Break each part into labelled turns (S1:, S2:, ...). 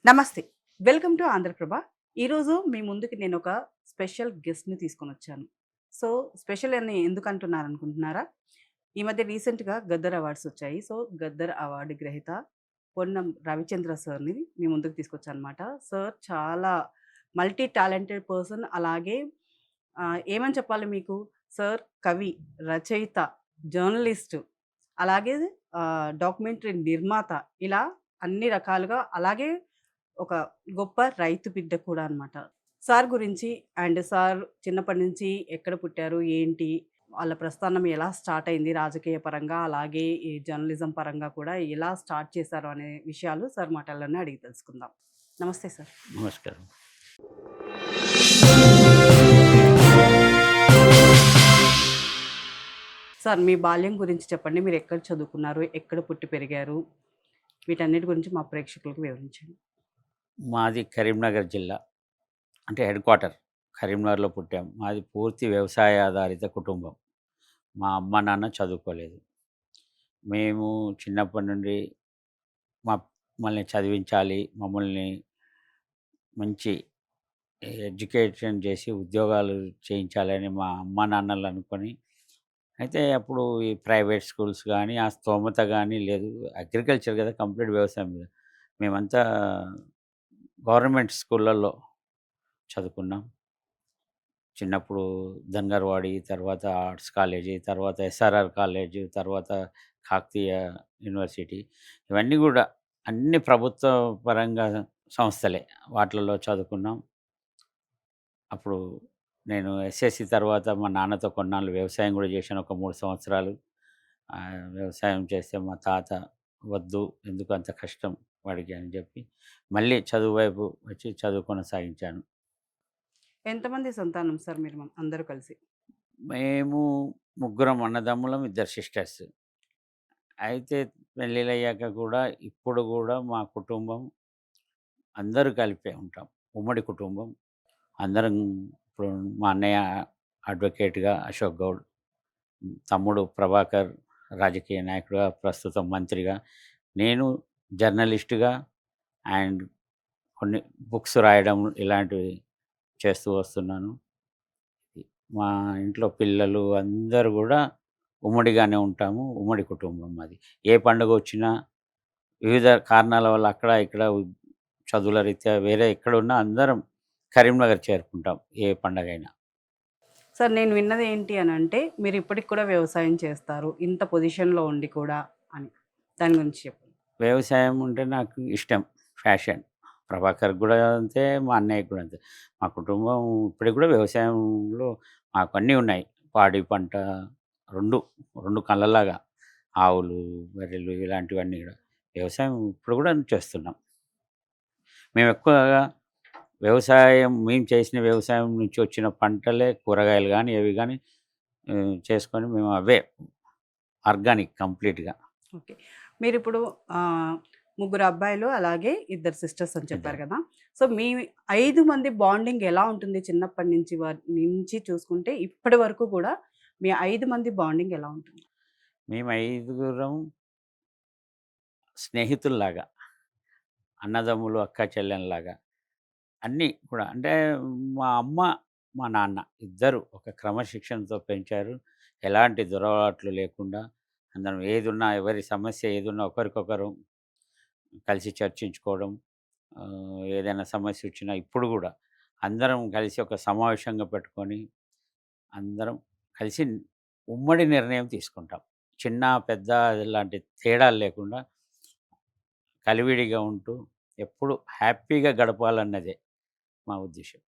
S1: నమస్తే. Welcome to Andhraprabha. ఈరోజు మీ ముందుకి నేనొక స్పెషల్ గెస్ట్‌ని తీసుకొనొచ్చాను. సో, స్పెషల్ అని ఎందుకంటున్నారనుకుంటున్నారా? ఈ మధ్య రీసెంట్‌గా గద్దర్ అవార్డ్స్ వచ్చాయి. సో, గద్దర్ అవార్డు గ్రహీత పొన్నం రవిచంద్ర సార్‌ని మీ ముందుకు తీసుకొచ్చాననమాట. సార్ చాలా మల్టీ టాలెంటెడ్ పర్సన్. అలాగే ఏమని చెప్పాలి మీకు? సార్ కవి, రచయిత, జర్నలిస్టు, అలాగే డాక్యుమెంటరీ నిర్మాత ఇలా అన్ని రకాలుగా అలాగే ఒక గొప్ప రైతు బిడ్డ కూడా అనమాట. సార్ గురించి అండ్ సార్ చిన్నప్పటి నుంచి ఎక్కడ పుట్టారు? ఏంటి? వాళ్ళ ప్రస్థానం ఎలా స్టార్ట్ అయింది రాజకీయ పరంగా, అలాగే ఈ జర్నలిజం పరంగా కూడా ఎలా స్టార్ట్ చేశారు అనే విషయాలు సార్ మాటల్లోనే అడిగి తెలుసుకుందాం. నమస్తే సార్.
S2: నమస్కారం.
S1: సార్ మీ బాల్యం గురించి చెప్పండి. మీరు ఎక్కడ చదువుకున్నారు? ఎక్కడ పుట్టి పెరిగారు? వీటన్నిటి గురించి మా ప్రేక్షకులకు వివరించండి.
S2: మాది కరీంనగర్ జిల్లా. అంటే హెడ్ క్వార్టర్ కరీంనగర్‌లో పుట్టాం. మాది పూర్తి వ్యవసాయ ఆధారిత కుటుంబం. మా అమ్మ, నాన్న చదువుకోలేదు. మేము చిన్నప్పటి నుండి మమ్మల్ని చదివించాలి, మమ్మల్ని మంచి ఎడ్యుకేషన్ చేసి ఉద్యోగాలు చేయించాలని మా అమ్మ, నాన్నలు అనుకొని అయితే అప్పుడు ఈ ప్రైవేట్ స్కూల్స్ గానీ, ఆ స్తోమత గానీ లేదు. అగ్రికల్చర్ కదా! కంప్లీట్ వ్యవసాయం మీద. మేమంతా గవర్నమెంట్ స్కూళ్ళల్లో చదువుకున్నాం. చిన్నప్పుడు ధన్గర్వాడి, తర్వాత ఆర్ట్స్ కాలేజీ, తర్వాత ఎస్ఆర్ఆర్ కాలేజు, తర్వాత కాకతీయ యూనివర్సిటీ. ఇవన్నీ గూడా అన్ని ప్రభుత్వ పరంగా సంస్థలే. వాటిలలో చదువుకున్నాం. అప్పుడు నేను ఎస్ఎస్‌సి తర్వాత మా నాన్నతో కొన్నాళ్ళు వ్యవసాయం గూడా చేశాను. ఒక 3 సంవత్సరాలు. వ్యవసాయం చేస్తే మా తాత "వద్దు, ఎందుకు అంత కష్టం వాడికి" అని చెప్పి మళ్ళీ చదువు వైపు వచ్చి చదువు కొనసాగించాను.
S1: ఎంతమంది సంతానం సార్ మీరు అందరూ కలిసి?
S2: మేము ముగ్గురం అన్నదమ్ములం, ఇద్దరు సిస్టర్స్. అయితే పెళ్ళిళ్ళయ్యాక కూడా ఇప్పుడు గూడా మా కుటుంబం అందరూ కలిపే ఉంటాం. ఉమ్మడి కుటుంబం. అందరం ఇప్పుడు మా అన్నయ్య అడ్వకేట్‌గా అశోక్ గౌడ్, తమ్ముడు ప్రభాకర్ రాజకీయ నాయకుడుగా, ప్రస్తుతం మంత్రిగా, నేను జర్నలిస్ట్‌గా అండ్ కొన్ని బుక్స్ రాయడం ఇలాంటివి చేస్తూ వస్తున్నాను. మా ఇంట్లో పిల్లలు అందరూ గూడా ఉమ్మడిగానే ఉంటాము. ఉమ్మడి కుటుంబం మాది. ఏ పండుగొచ్చినా వివిధ కారణాల వల్ల అక్కడ, ఇక్కడ చదువుల రీత్యా వేరే ఎక్కడున్నా అందరం కరీంనగర్ చేరుకుంటాం ఏ పండగైనా.
S1: సార్ నేను విన్నది ఏంటి అనంటే, మీరు ఇప్పటికి కూడా వ్యవసాయం చేస్తారు. ఇంత పొజిషన్‌లో ఉండి కూడా అని. దాని గురించి చెప్పండి.
S2: వ్యవసాయం అంటే నాకు ఇష్టం. ఫ్యాషన్. ప్రభాకర్‌కి గూడా అంతే, మా అన్నయ్యకి గూడా అంతే. మా కుటుంబం ఇప్పటికి గూడా వ్యవసాయంలో మాకు అన్నీ ఉన్నాయి. పాడి పంట 2, 2 కళ్ళలాగా ఆవులు, బర్రెలు ఇలాంటివన్నీ గూడా. వ్యవసాయం ఇప్పుడు గూడా చేస్తున్నాం. మేమెక్కువగా మేము చేసిన వ్యవసాయం నుంచి వచ్చిన పంటలే కూరగాయలు గానీ, ఏవి గానీ చేసుకొని మేము అవే ఆర్గానిక్ కంప్లీట్‌గా.
S1: ఓకే. మీరిప్పుడు ఆహ్, ముగ్గురు అబ్బాయిలు, అలాగే ఇద్దరు సిస్టర్స్ అని చెప్పారు
S2: ఇద్దరం.
S1: కదా! సో, మీ 5 మంది బాండింగ్ ఎలా ఉంటుంది చిన్నప్పటి నుంచి నుంచి చూసుకుంటే ఇప్పటి వరకు కూడా మీ 5 మంది బాండింగ్ ఎలా ఉంటుంది?
S2: మేము ఐదుగురం స్నేహితుల్లాగా, అన్నదమ్ములు, అక్కా చెల్లెల్లాగా అన్నీ కూడా. అంటే మా అమ్మ, మా నాన్న ఇద్దరు ఒక క్రమశిక్షణతో పెంచారు. ఎలాంటి దురలవాట్లు లేకుండా అందరం ఏదున్నా, ఎవరి సమస్య ఏదున్నా ఒకరికొకరు కలిసి చర్చించుకోవడం. ఏదైనా సమస్యొచ్చినా ఇప్పుడు గూడా అందరం కలిసి ఒక సమావేశంగా పెట్టుకొని, అందరం కలిసి ఉమ్మడి నిర్ణయం తీసుకుంటాం. చిన్న, పెద్ద ఇలాంటి తేడాలు లేకుండా కలివిడిగా ఉంటూ ఎప్పుడు హ్యాపీగా గడపాలన్నదే మా ఉద్దేశ్యం.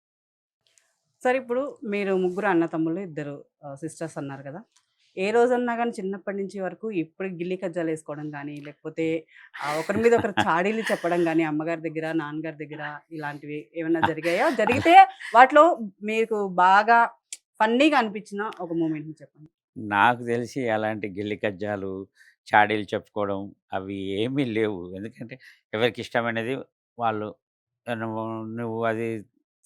S1: సరే ఇప్పుడు మీరు ముగ్గురు అన్నతమ్ములు, ఇద్దరు సిస్టర్స్ అన్నారు కదా! ఏ రోజన్నా గాని చిన్నప్పటి నుంచి వరకు ఇప్పుడు గిల్లి కజ్జాలేసుకోవడం గానీ, లేకపోతే ఒకరి మీద ఒకరు చాడీలు చెప్పడం గానీ, అమ్మగారి దగ్గర, నాన్నగారి దగ్గర ఇలాంటివి ఏమన్నా జరిగాయా? జరిగితే వాటిలో మీకు బాగా ఫన్నీగా అనిపించిన ఒక మూమెంట్‌ని చెప్పండి.
S2: నాకు తెలిసి అలాంటి గిల్లి కజ్జాలు, చాడీలు చెప్పుకోవడం అవి ఏమీ లేవు. ఎందుకంటే ఎవరికిష్టమైనది వాళ్ళు నువ్వు నువ్వు అది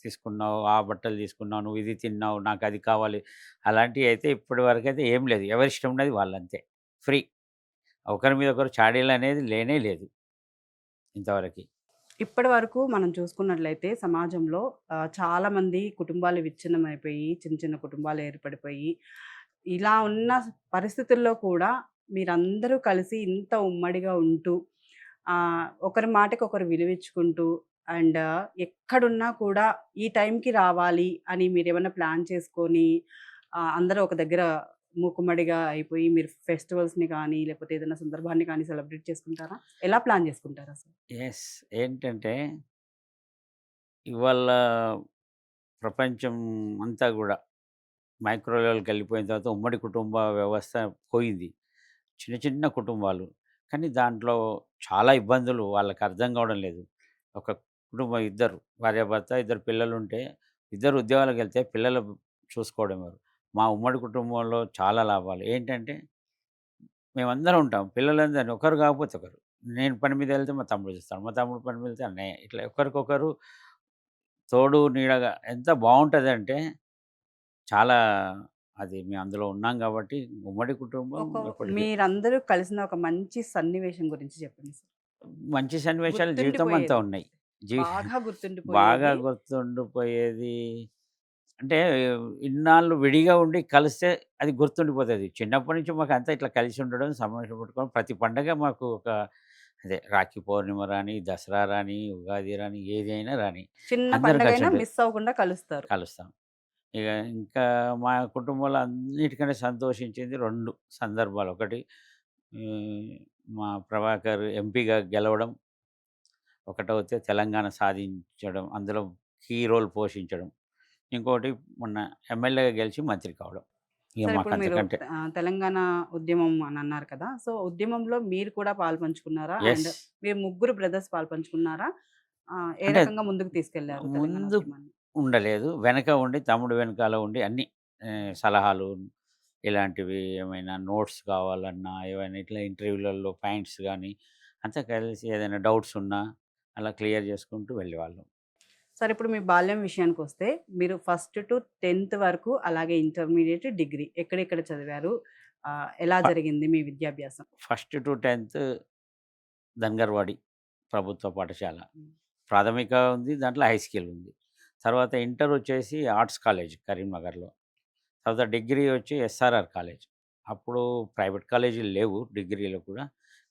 S2: తీసుకున్నావు, ఆ బట్టలు తీసుకున్నావు, నువ్వు ఇది తిన్నావు, నాకది కావాలి. అలాంటివి అయితే ఇప్పటి వరకైతే ఏం లేదు. ఎవరిష్టం ఉన్నది వాళ్ళంతే. ఫ్రీ. ఒకరి మీద ఒకరు చాడీలనేది లేనే లేదు ఇంతవరకి.
S1: ఇప్పటి వరకు మనం చూసుకున్నట్లయితే సమాజంలో చాలామంది కుటుంబాలు విచ్ఛిన్నమైపోయి, చిన్న చిన్న కుటుంబాలు ఏర్పడిపోయి, ఇలా ఉన్న పరిస్థితుల్లో కూడా మీరందరూ కలిసి ఇంత ఉమ్మడిగా ఉంటూ, ఒకరి మాటకి ఒకరు విలువిచ్చుకుంటూ అండ్ ఎక్కడున్నా కూడా ఈ టైంకి రావాలి అని మీరేమన్నా ప్లాన్ చేసుకొని, అందరూ ఒక దగ్గర మూకుమ్మడిగా అయిపోయి మీరు ఫెస్టివల్స్‌ని కానీ, లేకపోతే ఏదైనా సందర్భాన్ని కానీ సెలబ్రేట్ చేసుకుంటారా? ఎలా ప్లాన్ చేసుకుంటారసలు?
S2: యెస్. ఏంటంటే ఇవాళ ప్రపంచం అంతా గూడా మైక్రో లెవెల్‌కెళ్ళిపోయిన తర్వాత ఉమ్మడి కుటుంబ వ్యవస్థ పోయింది. చిన్న చిన్న కుటుంబాలు. కానీ దాంట్లో చాలా ఇబ్బందులు వాళ్ళకి అర్థం కావడం లేదు. ఒక కుటుంబం ఇద్దరు భార్యాభర్త, ఇద్దరు పిల్లలుంటే, ఇద్దరు ఉద్యోగాలకెళ్తే పిల్లలు చూసుకోవడం ఎవరు. మా ఉమ్మడి కుటుంబంలో చాలా లాభాలు. ఏంటంటే మేమందరం ఉంటాం. పిల్లలందరిని ఒకరు కాకపోతే ఒకరు. నేను పని మీద వెళ్తే మా తమ్ముడు చూస్తాడు. మా తమ్ముడు పని మీద వెళ్తే అన్నయ్య. ఇట్లా ఒకరికొకరు తోడు నీడగా ఎంత బావుంటదంటే చాలా అది మేము అందులో ఉన్నాం కాబట్టి ఉమ్మడి కుటుంబం
S1: ఒక
S2: ఎప్పటికి
S1: మీరందరూ కలిసిన ఒక మంచి సన్నివేశం గురించి చెప్పండి సార్.
S2: మంచి సన్నివేశాలు జీవితం అంతా
S1: గుర్తుండిపోయేది.
S2: ఉన్నాయి. జీ
S1: బాగా
S2: బాగా
S1: గుర్తుండిపోయేది.
S2: గుర్తుండిపోయేది అంటే ఇన్నాళ్ళు విడిగా ఉండి కలిస్తే అది గుర్తుండిపోతది. చిన్నప్పటి నుంచి మాకంతా ఇట్లా కలిసి ఉండడం, సమావేశం పెట్టుకోవడం ప్రతి పండగ మాకు ఒక అదే రాఖీ పౌర్ణిమ రాని, దసరా రాని, ఉగాది రాని ఏది అయినా రాని
S1: చిన్న
S2: అందరం కలిసి
S1: పండగైనా
S2: ఉంటది.
S1: మిస్ అవ్వకుండా కలుస్తారు.
S2: కలుస్తాం. ఇగ ఇంకా మా కుటుంబంలో అన్నిటికంటే సంతోషించింది 2 సందర్భాలు. ఒకటి హ్మ్, మా ప్రభాకర్ ఎంపీగా గెలవడం. ఒకటవుతే తెలంగాణ సాధించడం. అందులో కీ రోల్ పోషించడం. ఇంకోటి మొన్న ఎమ్మెల్యేగా గెలిచి మంత్రి కావడం. ఇక
S1: సార్
S2: మాకు
S1: ఇప్పుడు మీరు
S2: అంతకంటే
S1: తెలంగాణ ఉద్యమం అని అన్నారు కదా! సో, ఉద్యమంలో మీరు కూడా పాలుపంచుకున్నారా?
S2: యెస్.
S1: అండ్ మీరు ముగ్గురు బ్రదర్స్ పాలుపంచుకున్నారా? ఏ
S2: అంటే
S1: రకంగా ముందుకు తీసుకెళ్లారు తెలంగాణ
S2: ముందు
S1: ఉద్యమాన్ని?
S2: ఉండలేదు. వెనక ఉండి తమ్ముడు వెనకాల ఉండి అన్నీ సలహాలు ఇలాంటివి ఏమైనా నోట్స్ కావాలన్నా, ఏవైనా ఇట్లా ఇంటర్వ్యూలలో పాయింట్స్ గానీ, అంతా కలిసి ఏదైనా డౌట్స్ ఉన్నా అలా క్లియర్ చేసుకుంటూ వెళ్ళేవాళ్ళం.
S1: సరే ఇప్పుడు మీ బాల్యం విషయానికొస్తే, మీరు ఫస్ట్ టు 10థ్ వరకు, అలాగే ఇంటర్మీడియేట్, డిగ్రీ ఎక్కడెక్కడ చదివారు? ఎలా
S2: ఫ
S1: జరిగింది మీ విద్యాభ్యాసం?
S2: ఫస్ట్ టు 10థ్ ధన్గర్వాడి ప్రభుత్వ పాఠశాల.
S1: హ్మ్.
S2: ప్రాథమిక ఉంది. దాంట్లో హై స్కూల్ ఉంది. తర్వాత ఇంటర్ వచ్చేసి ఆర్ట్స్ కాలేజ్ కరీంనగర్‌లో. తర్వాత డిగ్రీ వచ్చి ఎస్ఆర్ఆర్ కాలేజ్. అప్పుడు ప్రైవేట్ కాలేజీలు లేవు డిగ్రీలో కూడా.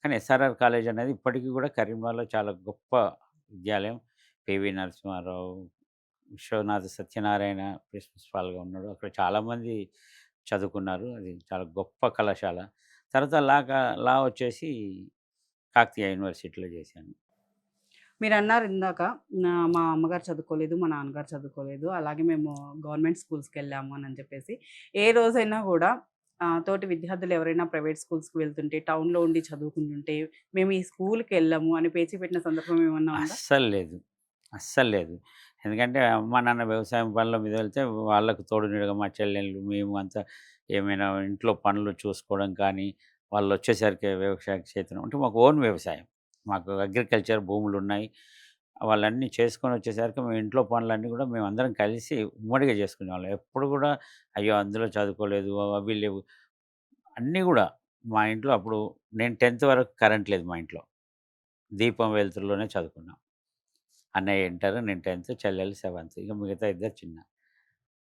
S2: కానీ ఎస్ఆర్ఆర్ కాలేజ్ అనేది ఇప్పటికి కూడా కరీంనగర్‌లో చాలా గొప్ప విద్యాలయం. పివి నరసింహారావు, విశ్వనాథ సత్యనారాయణ ప్రిన్సిపాల్‌గా ఉన్నాడు. అక్కడ చాలామంది చదువుకున్నారు. అది చాలా గొప్ప కళాశాల. తర్వాత లా వచ్చేసి కాకతీయ యూనివర్సిటీలో చేశాను.
S1: మీరన్నారు ఇందాక మా అమ్మగారు చదువుకోలేదు, మా నాన్నగారు చదువుకోలేదు. అలాగే మేము గవర్నమెంట్ స్కూల్స్‌కెళ్ళాము అని చెప్పేసి. ఏ రోజైనా గూడా తోటి విద్యార్థులు ఎవరైనా ప్రైవేట్ స్కూల్స్‌కి వెళ్తుంటే, టౌన్‌లో ఉండి చదువుకుంటుంటే, మేము ఈ స్కూల్‌కెళ్ళము అని పేచీ పెట్టిన సందర్భం ఏమన్నా ఉందా?
S2: అస్సలు లేదు. అస్సలు లేదు. ఎందుకంటే అమ్మా, నాన్న వ్యవసాయం పనుల మీద వెళ్తే వాళ్ళకు తోడు నీడగా మా చెల్లెళ్ళు, మేము అంతా ఏమైనా ఇంట్లో పనులు చూసుకోవడం కానీ, వాళ్ళొచ్చేసరికి వ్యవసాయ క్షేత్రం అంటే మాకు ఓన్ వ్యవసాయం. మాకు అగ్రికల్చర్ భూములున్నాయి. వాళ్ళన్నీ చేసుకొని వచ్చేసరికి మేము ఇంట్లో పనులన్నీ కూడా మేమందరం కలిసి ఉమ్మడిగా చేసుకునేవాళ్ళం. ఎప్పుడు కూడా అయ్యో! అందులో చదువుకోలేదు, అవి లేవు. అన్నీ గూడా మా ఇంట్లో అప్పుడు నేను 10థ్ వరకు కరెంట్ లేదు మా ఇంట్లో. దీపం వెలుతురులోనే చదువుకున్నాం. అన్నయ్య ఇంటర్, నేను 10థ్, చెల్లెలు సెవెంత్. ఇక మిగతా ఇద్దరు చిన్న.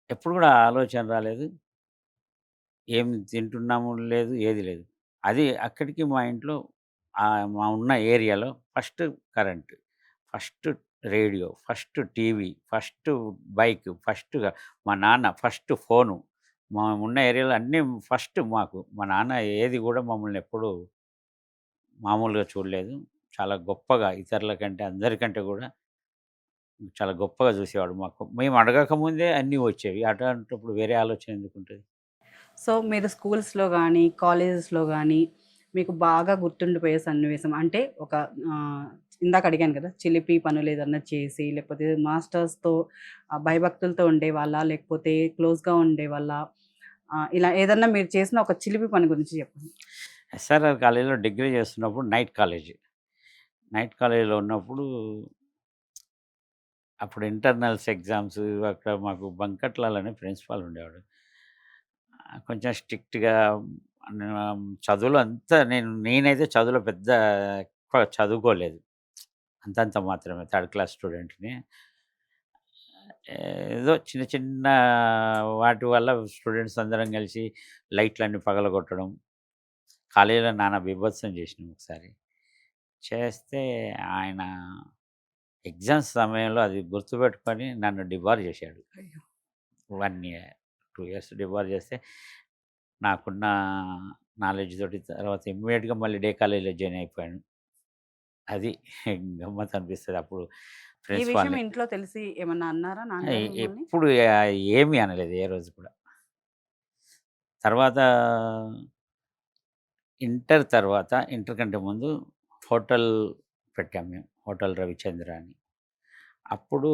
S2: ఎప్పుడు కూడా ఆ ఆలోచన రాలేదు. ఏం తింటున్నాము లేదు, ఏది లేదు. అది అక్కడికి మా ఇంట్లో మా ఉన్న ఏరియాలో first current, first radio, first TV, first bike, ఫస్ట్‌గా మా నాన్న ఫస్ట్ ఫోను. ఉన్న ఏరియాలో అన్నీ ఫస్ట్ మాకు. మా నాన్న ఏది కూడా మమ్మల్ని ఎప్పుడూ మామూలుగా చూడలేదు. చాలా గొప్పగా ఇతరుల కంటే అందరికంటే కూడా చాలా గొప్పగా చూసేవాడు మాకు. మేము అడగక ముందే అన్నీ వచ్చేవి. అట్లాంటప్పుడు వేరే ఆలోచన ఎందుకుంటది?
S1: సో, మీరు స్కూల్స్‌లో గానీ, కాలేజెస్‌లో గానీ, మీకు బాగా గుర్తుండిపోయే సన్నివేశం అంటే ఒక ఆహ్, ఇందాక అడిగాను కదా! చిలిపి పనులేదన్నా చేసి, లేకపోతే మాస్టర్స్‌తో భయభక్తులతో ఉండేవాళ్ళా? లేకపోతే క్లోజ్‌గా ఉండేవాళ్ళా? ఇలా ఏదన్నా మీరు చేసిన ఒక చిలిపి పని గురించి చెప్పండి.
S2: ఎస్ఆర్ఆర్ కాలేజీలో డిగ్రీ చేస్తున్నప్పుడు నైట్ కాలేజీ. నైట్ కాలేజీలో ఉన్నప్పుడు అప్పుడు ఇంటర్నల్స్ ఎగ్జామ్స్ అక్కడ మాకు బంకట్లాల్ అనే ప్రిన్సిపాల్ ఉండేవాడు. కొంచెం స్ట్రిక్ట్‌గా చదువులో అంతా నేనైతే చదువులో పెద్ద ఎక్కువ చదువుకోలేదు. అంతంత మాత్రమే థర్డ్ క్లాస్ స్టూడెంట్‌ని. ఏదో చిన్న చిన్న వాటి వల్ల స్టూడెంట్స్ అందరం కలిసి లైట్‌లన్నీ పగలగొట్టడం, కాలేజీలో నానా బీభత్సం చేసినాం ఒకసారి. చేస్తే ఆయన ఎగ్జామ్స్ సమయంలో అది గుర్తుపెట్టుకొని నన్ను డిబార్ చేశాడు.
S1: అయ్యో!
S2: 1 ఇయర్, 2 ఇయర్స్ డిబార్ చేస్తే నాకున్న నాలెడ్జ్ తోటి తర్వాత ఇమ్మీడియేట్‌గా మళ్ళీ డే కాలేజ్‌లో జాయిన్ అయిపోయాను. అది గమ్మత్తు అనిపిస్తది అప్పుడు
S1: ఈ విషయం
S2: ప్రిన్సిపాల్‌ని.
S1: ఇంట్లో తెలిసి ఏమన్నా అన్నారా నాన్నగారు మిమ్మల్ని?
S2: ఎప్పుడు ఏమీ అనలేదు ఏ రోజు కూడా. తర్వాత ఇంటర్ తర్వాత ఇంటర్ కంటే ముందు హోటల్ పెట్టాం మేము. హోటల్ రవిచంద్ర అని. అప్పుడు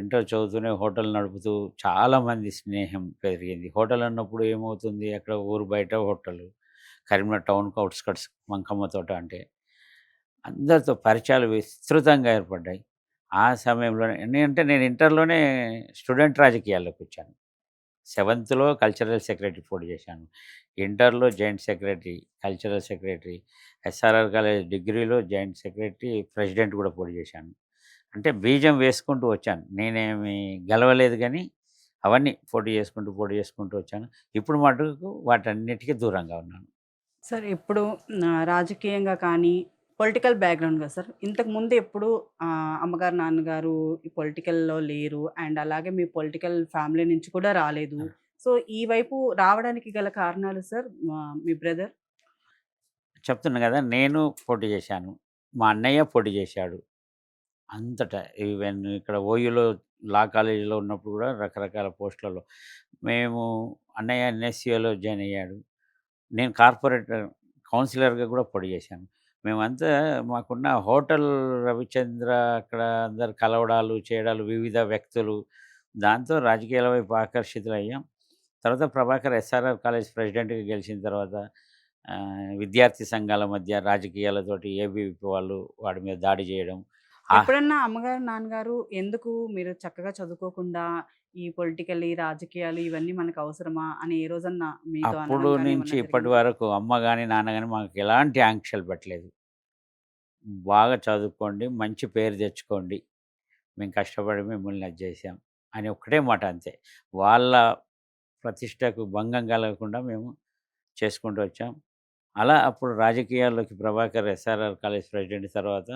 S2: ఇంటర్ చదువుతూనే హోటల్ నడుపుతూ చాలామంది స్నేహం పెరిగింది. హోటల్ అన్నప్పుడు ఏమవుతుంది అక్కడ ఊరు బయట హోటలు. కరీంనగర్ టౌన్‌కి ఔట్‌స్కట్స్ మంకమ్మ తోట అంటే. అందరితో పరిచయాలు విస్తృతంగా ఏర్పడ్డాయి. ఆ సమయంలోనే నేను ఇంటర్‌లోనే స్టూడెంట్ రాజకీయాల్లోకొచ్చాను. సెవెంత్‌లో కల్చరల్ సెక్రటరీ పోటీ చేశాను. ఇంటర్‌లో joint secretary, cultural secretary, SRR college డిగ్రీలో జాయింట్ సెక్రటరీ, ప్రెసిడెంట్ కూడా పోటీ చేశాను. అంటే బీజం వేసుకుంటూ వచ్చాను. నేనేమి గెలవలేదు గానీ, అవన్నీ పోటీ చేసుకుంటూ వచ్చాను. ఇప్పుడు మటుకు వాటన్నిటికి దూరంగా ఉన్నాను.
S1: సార్ ఇప్పుడు రాజకీయంగా కానీ, పొలిటికల్ బ్యాక్‌గ్రౌండ్‌గా సార్ ఇంతకుముందు ఎప్పుడు అమ్మగారు, నాన్నగారు ఈ పొలిటికల్‌లో లేరు. అండ్ అలాగే మీ పొలిటికల్ ఫ్యామిలీ నుంచి కూడా రాలేదు.
S2: ఆ!
S1: సో, ఈ వైపు రావడానికి గల కారణాలు సార్ మీ బ్రదర్?
S2: చెప్తున్నా గదా! నేను పోటీ చేశాను. మా అన్నయ్య పోటీ చేశాడు. అంతటా ఈవెన్ ఇక్కడ ఓయూలో లా కాలేజీలో ఉన్నప్పుడు గూడా రకరకాల పోస్టులలో మేము అన్నయ్య ఎన్ఎస్యూలో జాయిన్ అయ్యాడు. నేను కార్పొరేట్ కౌన్సిలర్‌గా గూడా పోటీ చేశాను. మేమంతా మాకున్న హోటల్ రవిచంద్ర అక్కడ అందరు కలవడాలు, చేయడాలు వివిధ వ్యక్తులు. దాంతో రాజకీయాల వైపు ఆకర్షితులయ్యాం. తర్వాత ప్రభాకర్ ఎస్ఆర్ఆర్ కాలేజ్ ప్రెసిడెంట్‌గా గెలిచిన తర్వాత విద్యార్థి సంఘాల మధ్య రాజకీయాలతోటి ఏబీవీపీ వాళ్ళు వాడి మీద దాడి చేయడం. ఆహ్,
S1: ఎప్పుడన్నా అమ్మగారు, నాన్నగారు ఎందుకు మీరు చక్కగా చదువుకోకుండా ఈ పొలిటికల్, ఈ రాజకీయాలు ఇవన్నీ మనకు అవసరమా అని ఏ రోజన్నా మీతో
S2: అప్పుడు
S1: అనడం గాని
S2: నుంచి
S1: ఏమన్నా
S2: ఇప్పటి
S1: జరిగిందా?
S2: వరకు అమ్మ గాని, నాన్న గాని మాకు ఎలాంటి ఆంక్షలు పెట్టలేదు. బాగా చదువుకోండి, మంచి పేరు తెచ్చుకోండి. మేము కష్టపడి మిమ్మల్ని అది చేశాం అని ఒక్కటే మాట అంతే. వాళ్ళ ప్రతిష్టకు భంగం కలగకుండా మేము చేసుకుంటూ వచ్చాం. అలా అప్పుడు రాజకీయాల్లోకి ప్రభాకర్ ఎస్ఆర్ఆర్ కాలేజ్ ప్రెసిడెంట్ తర్వాత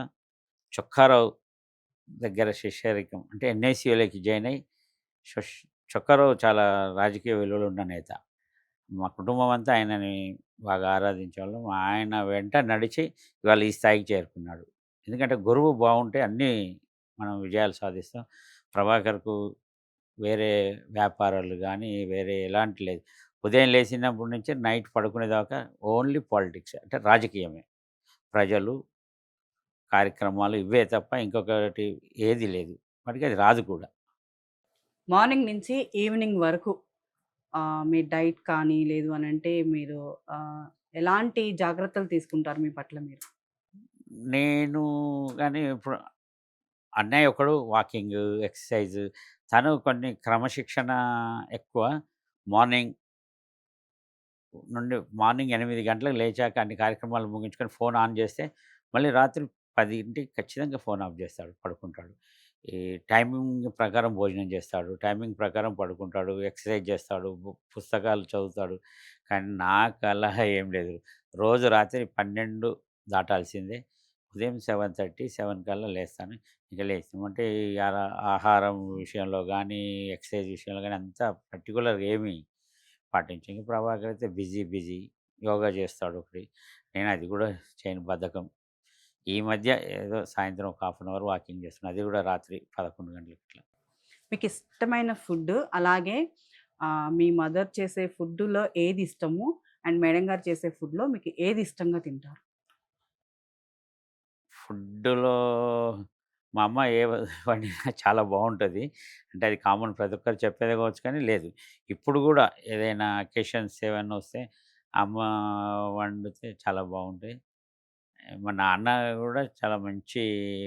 S2: చొక్కారావు దగ్గర శిష్యరికం అంటే ఎన్‌ఐసీయూలోకి జాయిన్ అయ్యి షొష్ చొక్కారావు చాలా రాజకీయ విలువలున్న నేత. మా కుటుంబం అంతా ఆయనని బాగా ఆరాధించేవాళ్ళం. ఆయన వెంట నడిచి ఇవాళ ఈ స్థాయికి చేరుకున్నాడు. ఎందుకంటే గురువు బావుంటే అన్నీ మనం విజయాలు సాధిస్తాం. ప్రభాకర్‌కు వేరే వ్యాపారాలు గానీ, వేరే ఎలాంటి లేదు. ఉదయం లేసినప్పటి నుంచి నైట్ పడుకునేదాకా ఓన్లీ పాలిటిక్స్ అంటే రాజకీయమే. ప్రజలు, కార్యక్రమాలు ఇవే తప్ప ఇంకొకటి ఏది లేదు. వాడికి అది రాదు కూడా.
S1: మార్నింగ్ నుంచి ఈవినింగ్ వరకు మీ డైట్ కానీ, లేదు అనంటే మీరు ఎలాంటి జాగ్రత్తలు తీసుకుంటారు మీ పట్ల మీరు?
S2: నేను గాని ఇప్పుడు అన్నయ్య ఒకడు వాకింగు, ఎక్సర్సైజు తను కొన్ని క్రమశిక్షణ ఎక్కువ. మార్నింగ్ మార్నింగ్ 8 గంటలకు లేచాక అన్ని కార్యక్రమాలు ముగించుకొని ఫోన్ ఆన్ చేస్తే, మళ్ళీ రాత్రి 10కి ఖచ్చితంగా ఫోన్ ఆఫ్ చేస్తాడు. పడుకుంటాడు. ఈ టైమింగ్ ప్రకారం భోజనం చేస్తాడు. టైమింగ్ ప్రకారం పడుకుంటాడు. ఎక్సర్సైజ్ చేస్తాడు. పుస్తకాలు చదువుతాడు. కానీ నాకు అలా ఏం లేదు. రోజు రాత్రి 12 దాటాల్సిందే. ఉదయం 7:30, 7 కల్లా లేస్తాను. ఇక లేచామంటే ఈ ఆహారం విషయంలో గానీ, ఎక్సర్సైజ్ విషయంలో గానీ అంతా పర్టిక్యులర్‌గా ఏమి పాటించను. ఇంక ప్రభాకర్ అయితే బిజీ. యోగా చేస్తాడు ఒకటి. నేను అది కూడా చేయను బద్ధకం. ఈ మధ్య ఏదో సాయంత్రం ఒక హాఫ్ అన్ అవర్ వాకింగ్ చేస్తున్నా. అది కూడా రాత్రి 11 గంటలకి ఇట్లా.
S1: మీకిష్టమైన ఫుడ్డు, అలాగే మీ మదర్ చేసే ఫుడ్డులో ఏది ఇష్టము? అండ్ మేడం గారు చేసే ఫుడ్‌లో మీకు ఏది ఇష్టంగా తింటారు?
S2: ఫుడ్డులో మా అమ్మ వండినా చాలా బావుంటది. అంటే అది కామన్ ప్రతి ఒక్కరు చెప్పేదే కావచ్చు కానీ లేదు. ఇప్పుడు గూడా ఏదైనా అకేషన్స్ ఏవన్నా వస్తే అమ్మ వండితే చాలా బావుంటాయి. మా నాన్న గూడా చాలా మంచి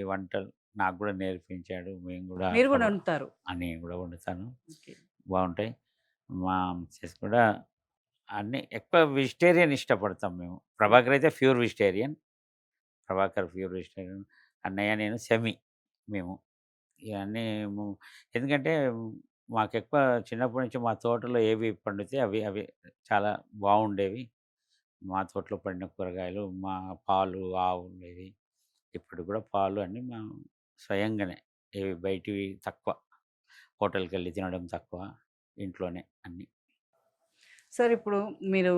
S2: వంటలు నాకు గూడా నేర్పించాడు. మేము గూడా
S1: మీరు గూడా వండుతారు.
S2: నేను గూడా వండుతాను.
S1: ఓకే.
S2: బావుంటాయి. మా మిసెస్ కూడా అన్నీ ఎక్కువ వెజిటేరియన్ ఇష్టపడతాం మేము. ప్రభాకర్ అయితే pure vegetarian. Prabhakar pure vegetarian, అన్నయ్య, నేను సెమి మేము. ఇవన్నీ ము ఎందుకంటే మాకెక్కువ చిన్నప్పటి నుంచి మా తోటలో ఏవి పండితే అవి అవి చాలా బాగుండేవి. మా తోటలో పండిన కూరగాయలు, మా పాలు, ఆవుండేది. ఇప్పటికి కూడా పాలు అన్నీ స్వయంగానే, ఏవి బయటివి తక్కువ. హోటల్‌కెళ్ళి తినడం తక్కువ. ఇంట్లోనే అన్నీ.
S1: సార్ ఇప్పుడు మీరు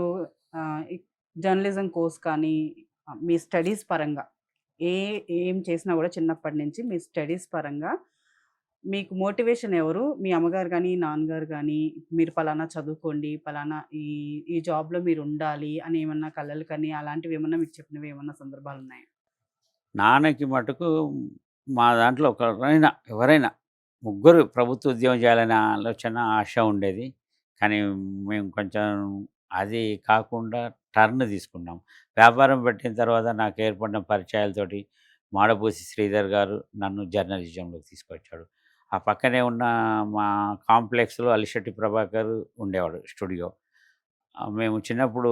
S1: ఈ జర్నలిజం కోర్స్ కానీ, మీ స్టడీస్ పరంగా ఏ ఏం చేసినా గూడా చిన్నప్పటి నుంచి మీ స్టడీస్ పరంగా మీకు మోటివేషన్ ఎవరు? మీ అమ్మగారు గాని, నాన్నగారు గాని, మీరు పలానా చదువుకోండి, పలానా ఈ ఈ జాబ్‌లో మీరుండాలి అని ఏమన్నా కలలు కని అలాంటివేమన్నా మీకు చెప్పినవి ఏమన్నా సందర్భాలున్నాయా?
S2: నాన్నకి మటుకు మా దాంట్లో ఎవరైనా ముగ్గురు ప్రభుత్వ ఉద్యోగం చేయాలనే ఆలోచన, ఆశ ఉండేది. కానీ మేము కొంచెం అది కాకుండా టర్న్ తీసుకున్నాం. వ్యాపారం పెట్టిన తర్వాత నాకు ఏర్పడిన పరిచయాలతోటి మాడభూసి శ్రీధర్ గారు నన్ను జర్నలిజంలోకి తీసుకొచ్చాడు. ఆ పక్కనే ఉన్న మా కాంప్లెక్స్‌లో అలిశెట్టి ప్రభాకర్ ఉండేవాడు స్టూడియో. మేము చిన్నప్పుడు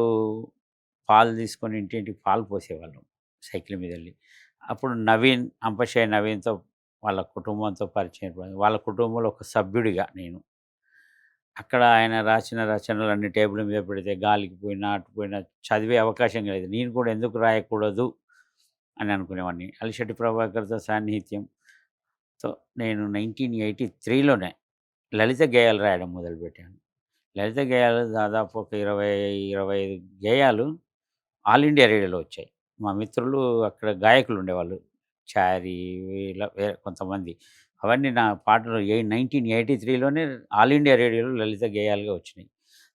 S2: పాలు తీసుకొని ఇంటింటికి పాలు పోసేవాళ్ళం సైకిల్ మీదెళ్ళి. అప్పుడు నవీన్, అంపశయ్య నవీన్‌తో వాళ్ళ కుటుంబంతో పరిచయం ఏర్పడింది. వాళ్ళ కుటుంబంలో ఒక సభ్యుడిగా నేను. అక్కడ ఆయన రాసిన రచనలన్నీ టేబుల్ మీద పెడితే గాలికి పోయినా, అటు పోయినా చదివే అవకాశం లేదు. నేను కూడా ఎందుకు రాయకూడదు అని అనుకునేవాడిని. అలిశెట్టి ప్రభాకర్‌తో సాన్నిహిత్యంతో నేను 1983లోనే లలిత గేయాలు రాయడం మొదలుపెట్టాను. లలిత గేయాలు దాదాపు ఒక 20, 25 గేయాలు ఆల్ ఇండియా రేడియోలో వచ్చాయి. మా మిత్రులు అక్కడ గాయకులు ఉండేవాళ్ళు. చారి ఇలా వేరే కొంతమంది. అవన్నీ నా పాటలు 1983లోనే ఆల్ ఇండియా రేడియోలో లలిత గేయాలుగా వచ్చినాయి.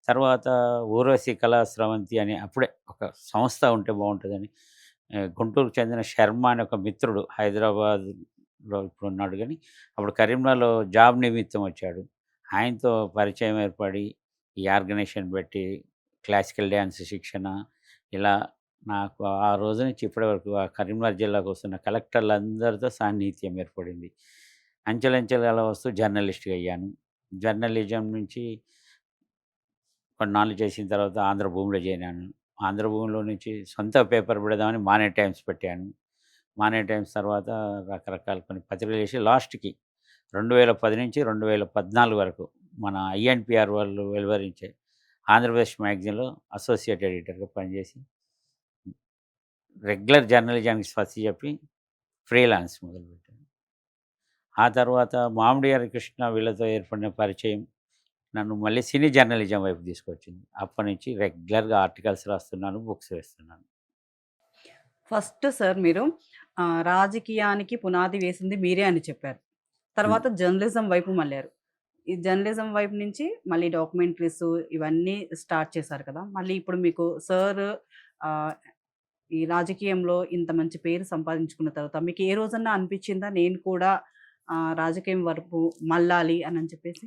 S2: తర్వాత 'ఊర్వశి కళా స్రవంతి' అని అప్పుడే ఒక సంస్థ ఉంటే బావుంటదని గుంటూరుకు చెందిన శర్మ అనే ఒక మిత్రుడు హైదరాబాద్‌లో ఇప్పుడున్నాడు గానీ, అప్పుడు కరీంనగర్‌లో జాబ్ నిమిత్తం వచ్చాడు. ఆయనతో పరిచయం ఏర్పడి, ఈ ఆర్గనైజేషన్ పెట్టి క్లాసికల్ డాన్స్ శిక్షణ ఇలా నాకు ఆ రోజు నుంచి ఇప్పటి వరకు ఆ కరీంనగర్ జిల్లాకు వస్తున్న కలెక్టర్లందరితో సాన్నిహిత్యం ఏర్పడింది. అంచెలంచెలుగా అలా వస్తూ జర్నలిస్ట్‌గా అయ్యాను. జర్నలిజం నుంచి కొన్నాళ్ళు చేసిన తర్వాత ఆంధ్రభూమిలో చేరాను. ఆంధ్రభూమిలో నుంచి సొంత పేపర్ పెడదామని మానే టైమ్స్ పెట్టాను. మానే టైమ్స్ తర్వాత రకరకాల కొన్ని పత్రికలు చేసి లాస్ట్‌కి 2010 నుంచి 2014 వరకు మన ఐఎన్‌పిఆర్ వాళ్ళు వెలువరించే ఆంధ్రప్రదేశ్ మ్యాగజైన్‌లో అసోసియేట్ ఎడిటర్‌గా పనిచేసి రెగ్యులర్ జర్నలిజానికి స్వస్తి చెప్పి ఫ్రీలాన్స్ మొదలుపెట్టాను. ఆ తర్వాత మామిడి హరికృష్ణ వీళ్ళతో ఏర్పడిన పరిచయం నన్ను మళ్ళీ సినీ జర్నలిజం వైపు తీసుకొచ్చింది. అప్పటినుంచి రెగ్యులర్‌గా ఆర్టికల్స్ రాస్తున్నాను, బుక్స్ వేస్తున్నాను.
S1: ఫస్ట్ సార్ మీరు రాజకీయానికి పునాది వేసింది మీరే అని చెప్పారు.
S2: హ్మ్.
S1: తర్వాత జర్నలిజం వైపు మళ్లారు. ఈ జర్నలిజం వైపు నుంచి మళ్ళీ డాక్యుమెంటరీస్ ఇవన్నీ స్టార్ట్ చేశారు కదా! మళ్ళీ ఇప్పుడు మీకు సార్ ఆహ్, ఈ రాజకీయంలో ఇంత మంచి పేరు సంపాదించుకున్న తర్వాత మీకు ఏ రోజన్నా అనిపిచ్చిందా నేను కూడా రాజకీయం వరకు మళ్ళాలి అనని చెప్పేసి?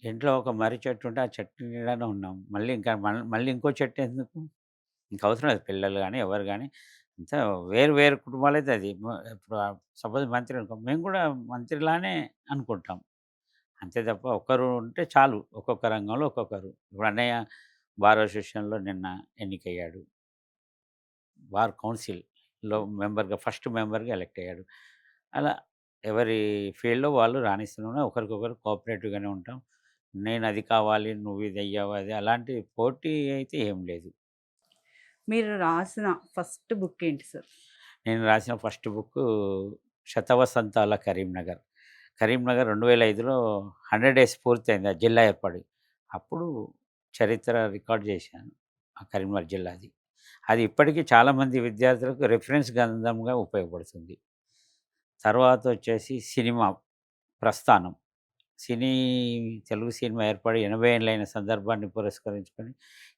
S2: ఇంట్లో ఒక మర్రి చెట్టు ఉంటే ఆ చెట్టు నీడనే ఉన్నాం. మళ్ళీ ఇంకా మళ్ళీ ఇంకో చెట్టు ఎందుకు? ఇంక అవసరం లేదు. పిల్లలు గాని, ఎవరు గాని అంతా వేరు వేరు కుటుంబాలైతే అది. ఇప్పుడు సపోజ్ మంత్రి అనుకో, మేము కూడా మంత్రిలానే అనుకుంటాం. అంతే తప్ప ఒక్కరు ఉంటే చాలు. ఒక్కొక్క రంగంలో ఒక్కొక్కరు. ఇప్పుడు అన్నయ్య బార్ అసోసియేషన్‌లో నిన్న ఎన్నికయ్యాడు. బార్ కౌన్సిల్‌లో మెంబర్‌గా ఫస్ట్ మెంబర్‌గా ఎలక్ట్ అయ్యాడు. అలా ఎవరి ఫీల్డ్‌లో వాళ్ళు రాణిస్తున్నాం. ఒకరికొకరు కోఆపరేటివ్‌గానే ఉంటాం. నేను అది కావాలి, నువ్వు ఇది ఎయ్యావు అది అలాంటి పోటీ అయితే ఏం లేదు.
S1: మీరు రాసిన ఫస్ట్ బుక్ ఏంటి సార్?
S2: నేను రాసిన ఫస్ట్ బుక్కు 'శతవసంతాల కరీంనగర్.' కరీంనగర్ 2005లో 100 డేస్ పూర్తయింది ఆ జిల్లా ఏర్పడి. అప్పుడు చరిత్ర రికార్డ్ చేశాను. ఆ కరీంనగర్ జిల్లాది. అది ఇప్పటికీ చాలామంది విద్యార్థులకు రిఫరెన్స్ గ్రంథంగా ఉపయోగపడుతుంది. తర్వాతొచ్చేసి సినిమా 'ప్రస్థానం.' సినీ తెలుగు సినిమా ఏర్పడి 80 ఏళ్లైన సందర్భాన్ని పురస్కరించుకొని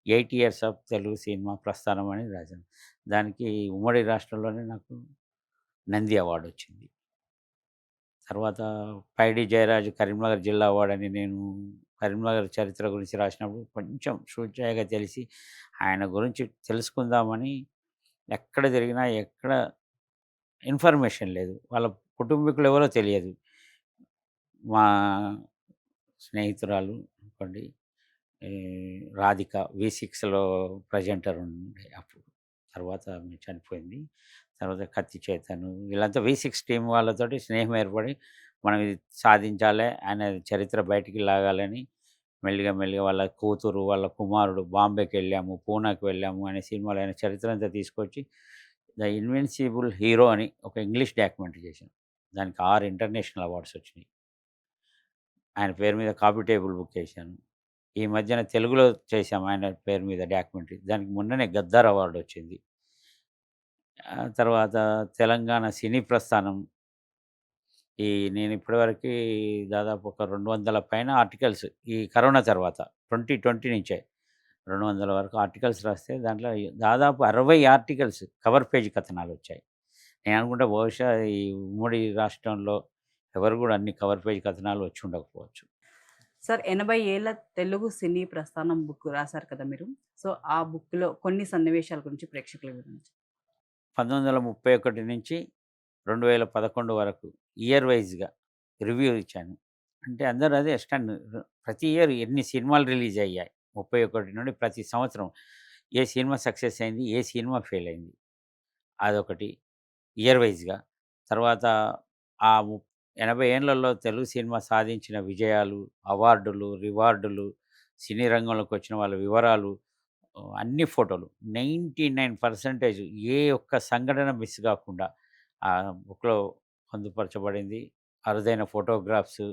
S2: 80 ఇయర్స్ ఆఫ్ తెలుగు సినిమా ప్రస్థానం అని రాశాను. దానికి ఉమ్మడి రాష్ట్రంలోనే నాకు నంది అవార్డొచ్చింది. తర్వాత పైడి జయరాజు కరీంనగర్ జిల్లా అవార్డని నేను కరీంనగర్ చరిత్ర గురించి రాసినప్పుడు కొంచెం చూచాయిగా తెలిసి ఆయన గురించి తెలుసుకుందామని ఎక్కడ తిరిగినా ఎక్కడ ఇన్ఫర్మేషన్ లేదు. వాళ్ళ కుటుంబీకులు ఎవరో తెలియదు. మా స్నేహితురాలు అనుకోండి రాధిక వి6లో ప్రెజెంటర్ ఉండే అప్పుడు. తర్వాత ఆమె చనిపోయింది. తర్వాత కత్తి చేతను వీళ్ళంతా V6 టీమ్ వాళ్ళతోటి స్నేహం ఏర్పడి మనం ఇది సాధించాలి అనే చరిత్ర బయటికి లాగాలని మెల్లిగా మెల్లిగా వాళ్ళ కూతురు, వాళ్ళ కుమారుడు బాంబేకెళ్ళాము, పూనాకి వెళ్ళాము అనే సినిమాలో ఆయన చరిత్ర అంతా తీసుకొచ్చి 'ద ఇన్విన్సిబుల్ హీరో' అని ఒక ఇంగ్లీష్ డాక్యుమెంటరీ చేశాను. దానికి 6 ఇంటర్నేషనల్ అవార్డ్స్ వచ్చినాయి. ఆయన పేరు మీద కాపీ టేబుల్ బుక్ చేశాను. ఈ మధ్యన తెలుగులో చేశాము ఆయన పేరు మీద డాక్యుమెంటరీ. దానికి మొన్ననే గద్దర్ అవార్డ్ వచ్చింది. తర్వాత తెలంగాణ సినీ ప్రస్థానం ఈ నేను ఇప్పటివరకి దాదాపు ఒక 200 పైన ఆర్టికల్స్ ఈ కరోనా తర్వాత 2020 నుంచే 200 వరకు ఆర్టికల్స్ రాస్తే దాంట్లో దాదాపు 60 ఆర్టికల్స్ కవర్ పేజ్ కథనాలొచ్చాయి. నేను అనుకుంటా బహుశా ఈ ఉమ్మడి రాష్ట్రంలో ఎవరు గూడా అన్ని కవర్ పేజ్ కథనాలు వచ్చి ఉండకపోవచ్చు.
S1: సార్ 80 ఏళ్ల తెలుగు సినీ ప్రస్థానం బుక్ రాశారు కదా మీరు. సో, ఆ బుక్‌లో కొన్ని సన్నివేశాల గురించి ప్రేక్షకులకు వివరించండి.
S2: 1931 నుంచి 2011 వరకు ఇయర్ వైస్‌గా రివ్యూ ఇచ్చాను. అంటే అందరూ అదే ప్రతి ఇయర్ ఎన్ని సినిమాలు రిలీజ్ అయ్యాయి. 31 నుండి ప్రతి సంవత్సరం ఏ సినిమా సక్సెస్ అయింది, ఏ సినిమా ఫెయిల్ అయింది. అదొకటి ఇయర్ వైస్‌గా. తర్వాత ఆ 80 ఏండ్లలో తెలుగు సినిమా సాధించిన విజయాలు, అవార్డులు, రివార్డులు, సినీ రంగంలోకొచ్చిన వాళ్ళ వివరాలు అన్ని ఫోటోలు 99% ఏ ఒక్క సంఘటన మిస్ గాకుండా ఆ బుక్‌లో పొందుపరచబడింది. అరుదైన ఫోటోగ్రాఫ్స్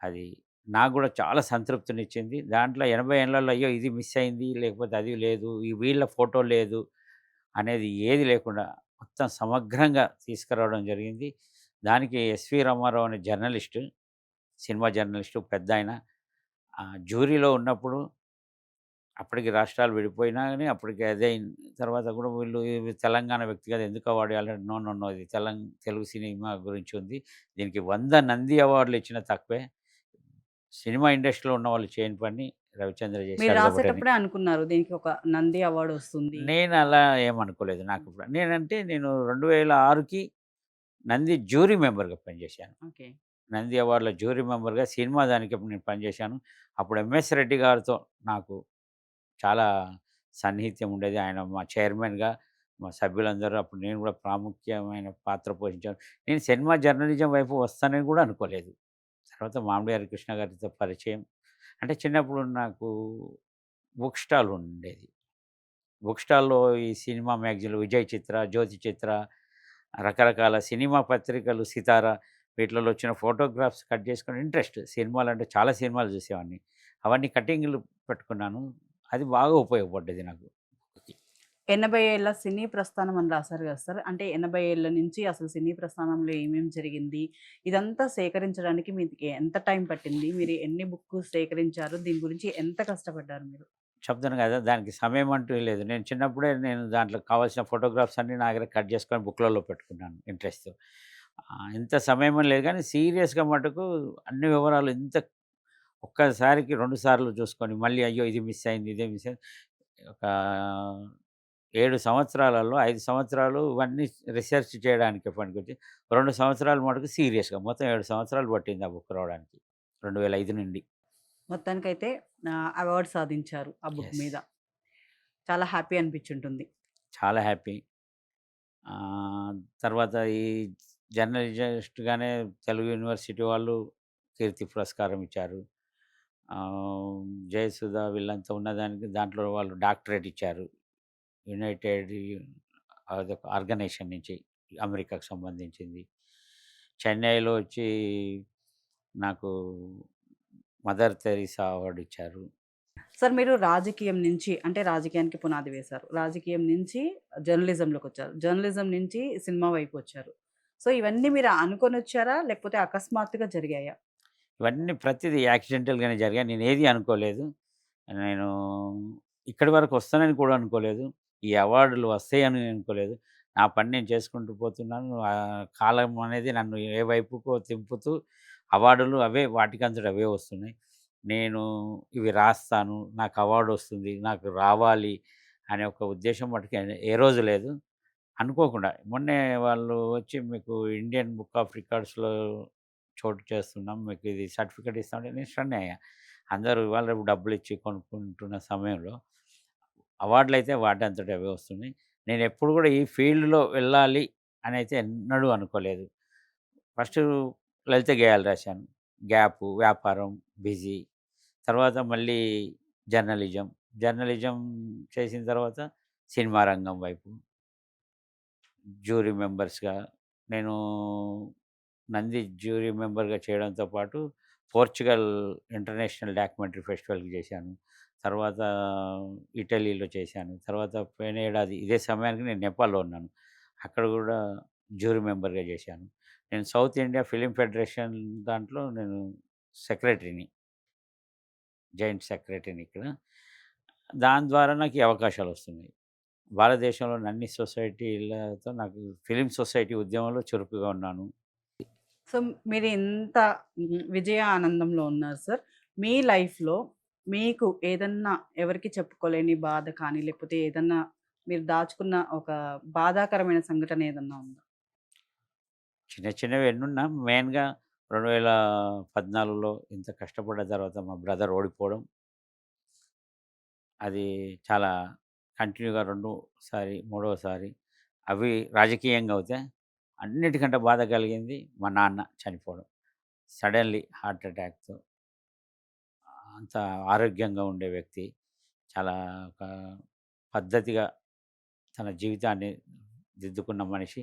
S2: అది నాకు గూడా చాలా సంతృప్తినిచ్చింది. దాంట్లో 80 ఏళ్లలో అయ్యో! ఇది మిస్ అయింది, లేకపోతే అది లేదు, ఈ వీళ్ళ ఫోటో లేదు అనేది ఏది లేకుండా మొత్తం సమగ్రంగా తీసుకురావడం జరిగింది. దానికి ఎస్‌వి రామారావు అనే జర్నలిస్టు, సినిమా జర్నలిస్టు పెద్దాయన జ్యూరీలో ఉన్నప్పుడు అప్పటికి రాష్ట్రాలు విడిపోయినా గాని అప్పటికి అదే తర్వాత కూడా వీళ్ళు ఇవి తెలంగాణ వ్యక్తి కదా! ఎందుకు అవార్డ్ ఇవ్వాలి? నో, నో, నో ఇది తెలుగు సినిమా గురించి ఉంది. దీనికి 100 నంది అవార్డులు ఇచ్చినా తక్కువే. సినిమా ఇండస్ట్రీలో ఉన్నవాళ్ళు చేయని పని రవిచంద్ర
S1: మీరు
S2: చేశాడు కాబట్టని.
S1: రాసేటప్పుడే అనుకున్నారు దీనికి ఒక నంది అవార్డ్ వస్తుంది.
S2: నేను అలా ఏమనుకోలేదు. నేను 2006కి నంది జ్యూరీ మెంబర్‌గా పనిచేశాను.
S1: ఓకే.
S2: నంది అవార్డ్‌లో జ్యూరీ మెంబర్‌గా సినిమా దానికి అప్పుడు నేను పనిచేశాను. అప్పుడు ఎంఎస్ రెడ్డి గారితో నాకు చాలా సన్నిహిత్యం ఉండేది. ఆయన మా చైర్మన్‌గా, మా సభ్యులందరూ అప్పుడు నేను కూడా ప్రాముఖ్యమైన పాత్ర పోషించాను. నేను సినిమా జర్నలిజం వైపు వస్తానని కూడా అనుకోలేదు. తర్వాత మామిడి హరికృష్ణ గారితో పరిచయం. అంటే చిన్నప్పుడు నాకు బుక్ స్టాల్ ఉండేది. బుక్ స్టాల్‌లో ఈ సినిమా మ్యాగజైన్‌లు 'విజయ్ చిత్ర', 'జ్యోతి చిత్ర' రకరకాల సినిమా పత్రికలు 'సితార' వీటిలలో వచ్చిన ఫోటోగ్రాఫ్స్ కట్ చేసుకొని ఇంట్రెస్ట్. సినిమాలంటే చాలా సినిమాలు చూసేవాడిని. అవన్నీ కటింగ్‌లు పెట్టుకున్నాను. అది బాగా ఉపయోగపడ్డది నాకు.
S1: 80 ఏళ్ల సినీ ప్రస్థానం అని రాసారు కదా సార్. అంటే 80 ఏళ్ల నుంచి అసలు సినీ ప్రస్థానంలో ఏమేమి జరిగింది? ఇదంతా సేకరించడానికి మీకు ఎంత టైం పట్టింది? మీరు ఎన్ని బుక్కు సేకరించారు? దీని గురించి ఎంత కష్టపడ్డారు మీరు?
S2: చెప్తాను కదా! దానికి సమయం అంటూ లేదు. నేను చిన్నప్పుడే దాంట్లో కావాల్సిన ఫోటోగ్రాఫ్స్ అన్నీ నా దగ్గర కట్ చేసుకొని బుక్‌లలో పెట్టుకున్నాను ఇంట్రెస్ట్‌తో. ఇంత సమయం అని లేదు కానీ సీరియస్‌గా మటుకు అన్ని వివరాలు ఒక్కసారికి 2 సార్లు చూసుకొని మళ్ళీ అయ్యో! ఇది మిస్ అయింది, ఇదే మిస్ అయింది. ఒక 7 సంవత్సరాలలో 5 సంవత్సరాలు ఇవన్నీ రిసెర్చ్ చేయడానికి పనికొచ్చి 2 సంవత్సరాలు మటుకు సీరియస్‌గా మొత్తం 7 సంవత్సరాలు పట్టింది ఆ బుక్ రావడానికి. 2005 నుండి.
S1: మొత్తానికైతే అవార్డ్ సాధించారు ఆ బుక్
S2: యెస్.
S1: మీద. చాలా హ్యాపీ అనిపించుంటుంది.
S2: చాలా హ్యాపీ. తర్వాత ఈ జర్నలిస్ట్‌గానే తెలుగు యూనివర్సిటీ వాళ్ళు కీర్తి పురస్కారం ఇచ్చారు. జయసుధ వీళ్ళంతా ఉన్నదానికి దాంట్లో వాళ్ళు డాక్టరేట్ ఇచ్చారు. యునైటెడ్ అదొక ఆర్గనైజేషన్ నుంచి అమెరికాకు సంబంధించింది. చెన్నైలో వచ్చి నాకు మదర్ తెరీసా అవార్డ్ ఇచ్చారు.
S1: సార్ మీరు రాజకీయం నుంచి అంటే రాజకీయానికి పునాది వేశారు. రాజకీయం నుంచి జర్నలిజంలోకొచ్చారు. జర్నలిజం నుంచి సినిమా వైపొచ్చారు. సో, ఇవన్నీ మీరు అనుకోనొచ్చారా? లేకపోతే అకస్మాత్తుగా జరిగాయా?
S2: ఇవన్నీ ప్రతిదీ యాక్సిడెంటల్‌గానే జరిగాయి. నేనేది అనుకోలేదు. నేను ఇక్కడి వరకు వస్తానని కూడా అనుకోలేదు. ఈ అవార్డులు వస్తాయని నేను అనుకోలేదు. నా పని నేను చేసుకుంటూ పోతున్నాను. కాలం అనేది నన్ను ఏ వైపుకో తింపుతూ అవార్డులు అవే వాటికంతట అవే వస్తున్నాయి. నేను ఇవి రాస్తాను. నాకు అవార్డ్ వస్తుంది. నాకు రావాలి అనే ఒక ఉద్దేశం మటుకు ఏ రోజు లేదు. అనుకోకుండా మొన్నే వాళ్ళు వచ్చి మీకు ఇండియన్ బుక్ ఆఫ్ రికార్డ్స్‌లో చోటు చేస్తున్నాం. మీకు ఇది సర్టిఫికేట్ ఇస్తామంటే నేను స్టన్ అయ్యా. అందరూ ఇవాళ రేపు డబ్బులిచ్చి కొనుక్కుంటున్న సమయంలో అవార్డులైతే వాటంతట అవే వస్తున్నాయి. నేనెప్పుడు కూడా ఈ ఫీల్డ్‌లో వెళ్ళాలి అని అయితే ఎన్నడూ అనుకోలేదు. ఫస్టు లలిత గేయాలు రాశాను. గ్యాపు, వ్యాపారం, బిజీ. తర్వాత మళ్ళీ జర్నలిజం. జర్నలిజం చేసిన తర్వాత సినిమా రంగం వైపు జ్యూరీ మెంబర్స్‌గా నేను నంది జ్యూరీ మెంబర్‌గా చేయడంతో పాటు పోర్చుగల్ ఇంటర్నేషనల్ డాక్యుమెంటరీ ఫెస్టివల్‌కి చేశాను. తర్వాత ఇటలీలో చేశాను. తర్వాత పోయిన ఏడాది ఇదే సమయానికి నేను నేపాల్‌లో ఉన్నాను. అక్కడ గూడా జ్యూరీ మెంబర్‌గా చేశాను. నేను సౌత్ ఇండియా ఫిల్మ్ ఫెడరేషన్ దాంట్లో నేను సెక్రటరీని. జాయింట్ సెక్రటరీని ఇక్కడ. దాని ద్వారా నాకు ఈ అవకాశాలొస్తున్నాయి. భారతదేశంలోని అన్ని సొసైటీలతో నాకు ఫిల్మ్ సొసైటీ ఉద్యమంలో చురుకుగా ఉన్నాను.
S1: సో, మీరు ఇంత విజయ ఆనందంలో ఉన్నారు సార్. మీ లైఫ్‌లో మీకు ఏదన్నా ఎవరికీ చెప్పుకోలేని బాధ కానీ, లేకపోతే ఏదన్నా మీరు దాచుకున్న ఒక బాధాకరమైన సంఘటన ఏదన్నా ఉందా?
S2: చిన్న చిన్నవి ఎన్నున్నా మెయిన్‌గా 2014లో ఇంత కష్టపడ్డ తర్వాత మా బ్రదర్ ఓడిపోవడం, అది చాలా కంటిన్యూగా రెండోసారి, మూడోసారి అవి రాజకీయంగా అవుతే, అన్నిటికంటే బాధ కలిగింది మా నాన్న చనిపోవడం. సడెన్‌లీ హార్ట్ అటాక్‌తో. అంత ఆరోగ్యంగా ఉండే వ్యక్తి. చాలా ఒక పద్ధతిగా తన జీవితాన్ని దిద్దుకున్న మనిషి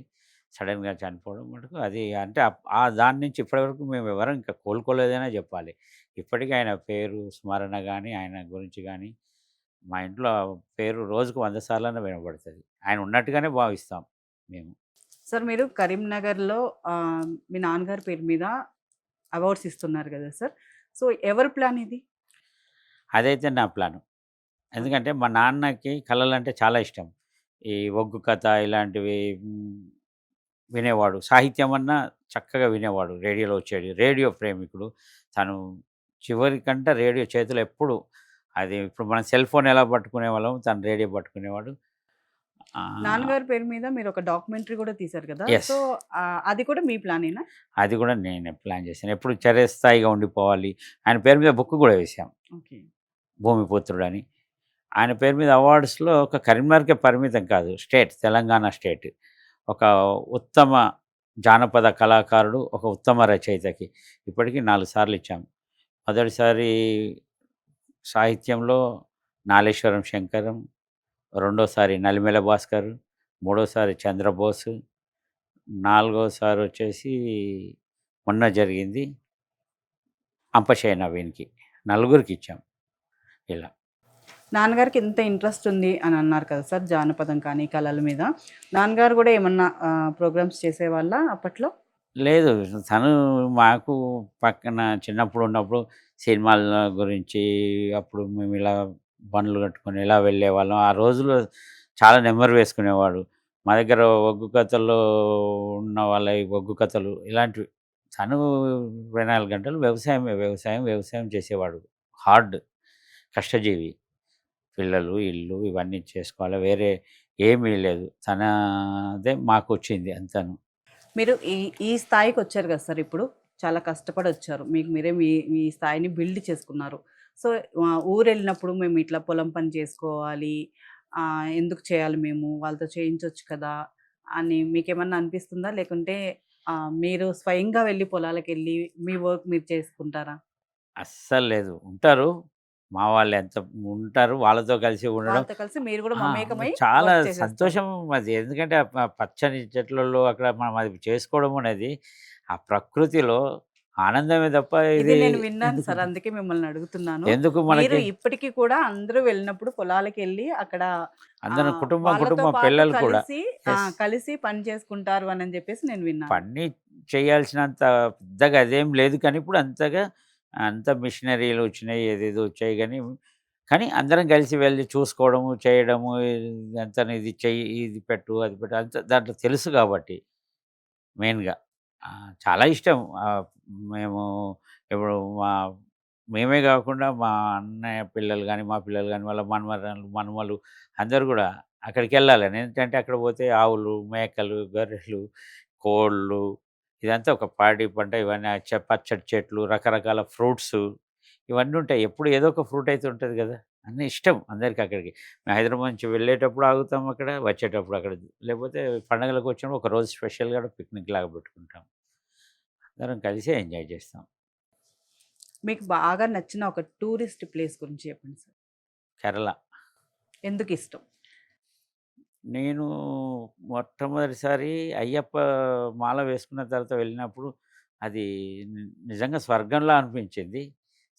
S2: సడెన్‌గా చనిపోవడం మటుకు అది అంటే ఆ దాని నుంచి ఇప్పటివరకు మేమెవరం ఇంకా కోలుకోలేదనే జెప్పాలి. ఇప్పటికి ఆయన పేరు స్మరణ గాని, ఆయన గురించి గాని, మా ఇంట్లో పేరు రోజుకు 100 సార్లన్నా వినబడతది. ఆయన ఉన్నట్టుగానే భావిస్తాం మేము.
S1: సార్ మీరు కరీంనగర్‌లో మీ నాన్నగారి పేరు మీద అవార్డ్స్ ఇస్తున్నారు గదా సార్! సో, ఎవరి ప్లాన్ ఇది?
S2: అదైతే నా ప్లాను. ఎందుకంటే మా నాన్నకి కళలంటే చాలా ఇష్టం. ఈ ఒగ్గు కథ ఇలాంటివి వినేవాడు. సాహిత్యం అన్నా చక్కగా వినేవాడు. రేడియోలో వచ్చేది. రేడియో ప్రేమికుడు. తను చివరికంట రేడియో చేతిలో ఎప్పుడు అది ఇప్పుడు మనం సెల్ ఫోన్ ఎలా పట్టుకునేవాళ్ళమో తను రేడియో పట్టుకునేవాడు. ఆహ్,
S1: నాన్నగారి పేరు మీద మీరొక డాక్యుమెంటరీ గూడా తీశారు గదా!
S2: యెస్.
S1: సో, అది కూడా మీ ప్లానేనా?
S2: అది కూడా నేనే ప్లాన్ చేశాను. ఎప్పుడు చిరస్థాయిగా ఉండిపోవాలి. ఆయన పేరు మీద బుక్ కూడా వేశాం.
S1: ఓకే.
S2: 'భూమిపుత్రుడని.' ఆయన పేరు మీద అవార్డ్స్‌లో ఒక కరీంనగర్‌కే పరిమితం కాదు. తెలంగాణ స్టేట్. ఒక ఉత్తమ జానపద కళాకారుడు, ఒక ఉత్తమ రచయితకి ఇప్పటికి 4 సార్లు ఇచ్చాము. మొదటిసారి సాహిత్యంలో నాలేశ్వరం శంకరం, రెండోసారి నలిమెల భాస్కర్, మూడోసారి చంద్రబోసు, నాలుగోసారి వచ్చేసి మొన్న జరిగింది అంపశయ్య నవీన్‌కి. నలుగురికిచ్చాం ఇలా.
S1: నాన్నగారికి ఇంత ఇంట్రెస్ట్ ఉంది అని అన్నారు కదా సార్! జానపదం కానీ, కళల మీద. నాన్నగారు గూడా ఏమన్నా ప్రోగ్రామ్స్ చేసేవాళ్ళా అప్పట్లో?
S2: లేదు. తను మాకు పక్కన చిన్నప్పుడు ఉన్నప్పుడు సినిమాల గురించి అప్పుడు మేము ఇలా బండ్లు కట్టుకొని ఇలా వెళ్ళేవాళ్ళం. ఆ రోజుల్లో చాలా నెమరు వేసుకునేవాడు. మా దగ్గర ఒగ్గు కథల్లో ఉన్న వాళ్ళ ఈ ఒగ్గు కథలు ఇలాంటివి. తను 24 గంటలు వ్యవసాయమే, వ్యవసాయం, వ్యవసాయం చేసేవాడు. హార్డ్ కష్టజీవి. పిల్లలు, ఇల్లు ఇవన్నీ చేసుకోవాలి. వేరే ఏమీ లేదు. తనదే మాకొచ్చింది అంతాను.
S1: మీరు ఈ ఈ స్థాయికొచ్చారు గదా సార్ ఇప్పుడు. చాలా కష్టపడొచ్చారు. మీకు మీరే మీ మీ స్థాయిని బిల్డ్ చేసుకున్నారు. సో, ఊరెళ్ళినప్పుడు మేము ఇట్లా పొలం పని చేసుకోవాలి. ఎందుకు చేయాలి మేము? వాళ్ళతో చేయించొచ్చు కదా! అని మీకేమన్నా అనిపిస్తుందా? లేకుంటే మీరు స్వయంగా వెళ్లి పొలాలకెళ్ళి మీ వర్క్ మీరు చేసుకుంటారా?
S2: అస్సలు లేదు. ఉంటారు. మా వాళ్ళు ఎంత ఉంటారు. వాళ్ళతో కలిసి ఉండడం
S1: వాళ్ళతో కలిసి మీరు గూడా
S2: ఆ!
S1: మమేకమై
S2: చాలా
S1: వర్క్ చేసేస్తారు.
S2: సంతోషం అది. ఎందుకంటే పచ్చని చెట్లలో అక్కడ మనం అది చేసుకోవడం అనేది ఆ ప్రకృతిలో ఆనందమే తప్ప
S1: ఇది
S2: ఇది
S1: నేను విన్నాను సార్.
S2: ఎందుకుంటుంది?
S1: అందుకే మిమ్మల్ని అడుగుతున్నాను.
S2: ఎందుకు
S1: మీరు
S2: మనకి
S1: ఇప్పటికి కూడా అందరూ వెళ్ళినప్పుడు పొలాలకెళ్ళి అక్కడ
S2: అందరం కుటుంబం,
S1: వాళ్ళతో
S2: కుటుంబం
S1: పాటు
S2: పిల్లలు కూడా.
S1: కలిసి
S2: యెస్.
S1: కలిసి పని చేసుకుంటారు అనని జెప్పేసి నేను విన్నాను.
S2: పని చేయాల్సినంత పెద్దగా అదేం లేదు కానీ ఇప్పుడు అంతగా అంత మిషనరీలు వచ్చినాయి. ఏదేదో వచ్చాయి గానీ, కానీ అందరం కలిసి వెళ్లి చూసుకోవడము, చేయడము ఇదంతా ఇది చెయ్యి, ఇది పెట్టు, అది పెట్టు అంత దాంట్లో తెలుసు కాబట్టి మెయిన్‌గా. చాలా ఇష్టం. మేము ఇప్పుడు మా మేమే గాకుండా మా అన్నయ్య పిల్లలు గాని, మా పిల్లలు గాని, వాళ్ళ మనమరాళ్ళు, మనమలు అందరూ గూడా అక్కడికెళ్ళాలని. ఎందుకంటే అక్కడ పోతే ఆవులు, మేకలు, గొర్రెలు, కోళ్ళు ఇదంతా ఒక పాడి పంట ఇవన్నీ పచ్చడి చెట్లు, రకరకాల ఫ్రూట్సు ఇవన్నీ ఉంటాయి. ఎప్పుడు ఏదో ఒక ఫ్రూట్ అయితే ఉంటది గదా! అన్నీ ఇష్టం అందరికి అక్కడికి. మేము హైదరాబాద్ నుంచి వెళ్ళేటప్పుడు ఆగుతాం అక్కడ, వచ్చేటప్పుడు అక్కడ. లేకపోతే పండగలకు వచ్చినప్పుడు ఒకరోజు స్పెషల్‌గా పిక్నిక్ లాగా పెట్టుకుంటాం. అందరం కలిసే ఎంజాయ్ చేస్తాం.
S1: మీకు బాగా నచ్చిన ఒక టూరిస్ట్ ప్లేస్ గురించి చెప్పండి సార్?
S2: కేరళ.
S1: ఎందుకిష్టం?
S2: నేను మొట్టమొదటిసారి అయ్యప్ప మాల వేసుకున్న తర్వాత వెళ్ళినప్పుడు అది నిజంగా స్వర్గంలా అనిపించింది.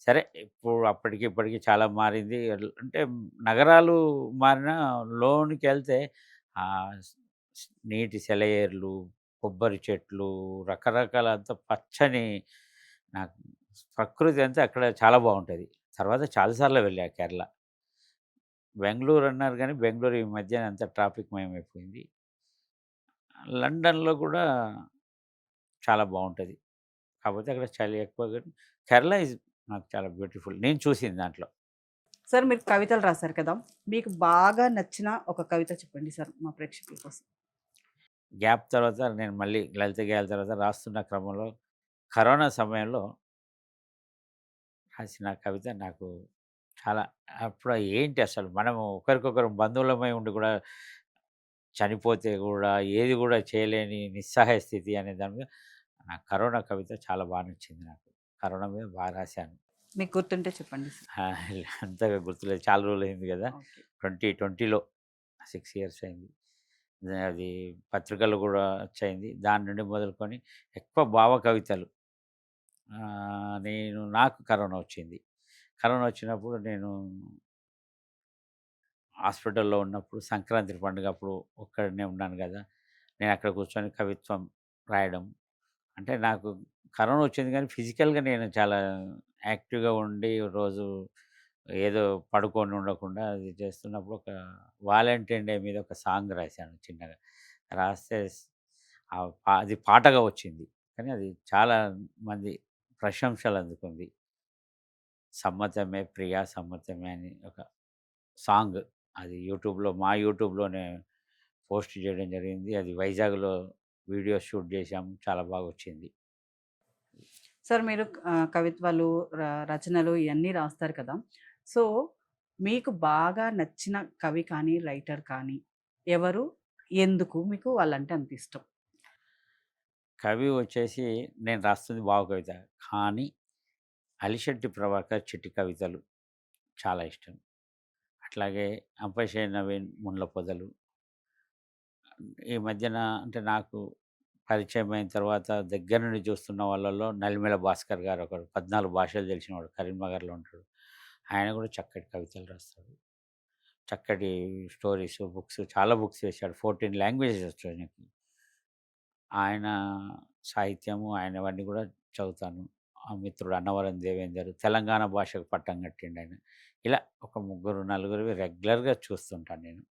S2: సరే ఇప్పుడు అప్పటికి ఇప్పటికి చాలా మారింది. అంటే నగరాలు మారినా లోనికెళ్తే స్ స్ నీటి సెలయేర్లు, కొబ్బరి చెట్లు, రకరకాల అంతా పచ్చని నాకు ప్రకృతి అంతా అక్కడ చాలా బావుంటది. తర్వాత చాలా సార్లు వెళ్ళా కేరళ. బెంగుళూరు అన్నారు గానీ, బెంగుళూరు ఈ మధ్యన అంతా ట్రాఫిక్‌మయమైపోయింది. లండన్‌లో గూడా చాలా బావుంటది. కాపోతే అక్కడ చలి ఎక్కువ గాని, కేరళ ఈజ్ నాకు చాలా బ్యూటిఫుల్. నేను చూసింది దాంట్లో.
S1: సార్ మీరు కవితలు రాశారు కదా! మీకు బాగా నచ్చిన ఒక కవిత చెప్పండి సార్ మా ప్రేక్షకుల కోసం?
S2: గ్యాప్ తర్వాత నేను మళ్ళీ లలిత గేయాల తర్వాత రాస్తున్న క్రమంలో కరోనా సమయంలో రాసిన కవిత నాకు చాలా అప్పుడు ఏంటి అసలు మనము ఒకరికొకరు బంధువులమై ఉండి కూడా చనిపోతే గూడా ఏది గూడా చేయలేని నిస్సహాయ స్థితి అనే దాని మీద నాకు కరోనా కవిత చాలా బా నచ్చింది నాకు. కరోనా మీద బా రాశాను.
S1: మీకు గుర్తుంటే చెప్పండి సార్?
S2: అంతగా గుర్తులేదు. చాలా రోజులయింది గదా!
S1: ఓకే.
S2: 2020లో 6 ఇయర్స్ అయింది. అది పత్రికల్లో గూడా వచ్చయింది. దాని నుండి మొదలుకొని ఎక్కువ భావ కవితలు. నాకు కరోనా వచ్చింది. కరోనా వచ్చినప్పుడు నేను హాస్పిటల్‌లో ఉన్నప్పుడు సంక్రాంతి పండుగప్పుడు ఒక్కడినే ఉన్నాను గదా! నేను అక్కడ కూర్చొని కవిత్వం రాయడం. అంటే నాకు కరోనా వచ్చింది కానీ ఫిజికల్‌గా నేను చాలా యాక్టివ్‌గా ఉండి రోజు ఏదో పడుకొని ఉండకుండా అది చేస్తున్నప్పుడు ఒక వాలంటైన్ డే మీద ఒక సాంగ్ రాశాను చిన్నగా. రాస్తే అది పాటగా వచ్చింది. కానీ అది చాలా మంది ప్రశంసలు అందుకుంది. సమ్మతమే ప్రియా సమ్మతమే అని ఒక సాంగ్. అది యూట్యూబ్‌లోనే పోస్ట్ చేయడం జరిగింది. అది వైజాగ్‌లో వీడియో షూట్ చేశాము. చాలా బాగొచ్చింది.
S1: సార్ మీరు కవిత్వాలు, రచనలు ఇయన్నీ రాస్తారు కదా! సో, మీకు బాగా నచ్చిన కవి కానీ, రైటర్ కానీ ఎవరు? ఎందుకు మీకు వాళ్ళంటే అంత ఇష్టం?
S2: కవి వచ్చేసి నేను రాస్తుంది భావ కవిత. కానీ అలిశెట్టి ప్రభాకర్ చిట్టి కవితలు చాలా ఇష్టం. అట్లాగే అంపశయ్య నవీన్ ముళ్ళ పొదలు. ఈ మధ్యన అంటే నాకు పరిచయమైన తర్వాత దగ్గర నుండి చూస్తున్న వాళ్ళలో నలిమెల భాస్కర్ గారు ఒకరు. 14 భాషలు తెలిసినవాడు. కరీంనగర్‌లో ఉంటాడు. ఆయన కూడా చక్కటి కవితలు రాస్తాడు. చక్కటి స్టోరీస్, బుక్స్ చాలా బుక్స్ చేశాడు. 14 లాంగ్వేజెస్ వచ్చు ఆయనకి. ఆయన సాహిత్యము ఆయనవన్నీ కూడా చదువుతాను. ఆ మిత్రుడు అన్నవరం దేవేందర్ తెలంగాణ భాషకు పట్టం కట్టిండాయన. ఇలా ఒక ముగ్గురు, నలుగురివి రెగ్యులర్‌గా చూస్తుంటాను నేను.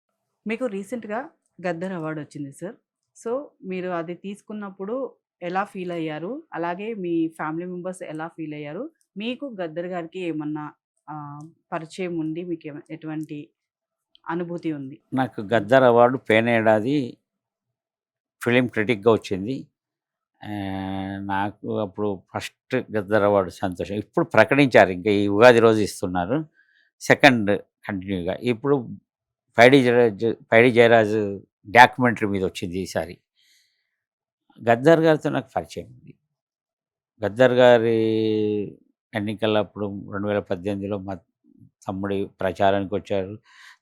S1: మీకు రీసెంట్‌గా గద్దర్ అవార్డ్ వచ్చింది సార్. సో, మీరు అది తీసుకున్నప్పుడు ఎలా ఫీల్ అయ్యారు? అలాగే మీ ఫ్యామిలీ మెంబర్స్ ఎలా ఫీల్ అయ్యారు? మీకు గద్దర్ గారికి ఏమన్నా పరిచయం ఉండి ఎటువంటి అనుభూతి ఉంది?
S2: నాకు 'గద్దర్' అవార్డు పోయిన ఏడాది ఫిల్మ్ క్రిటిక్‌గా వచ్చింది. నాకు అప్పుడు ఫస్ట్ 'గద్దర్' అవార్డు సంతోషం. ఇప్పుడు ప్రకటించారు. ఇంకా ఈ ఉగాది రోజు ఇస్తున్నారు. సెకండ్ కంటిన్యూగా. ఇప్పుడు 'పైడి జయరాజు' డాక్యుమెంటరీ మీద వచ్చింది ఈసారి. 'గద్దర్' గారితో నాకు పరిచయం ఉంది. 'గద్దర్' గారి ఎన్నికలప్పుడు 2018లో మా తమ్ముడి ప్రచారానికొచ్చారు.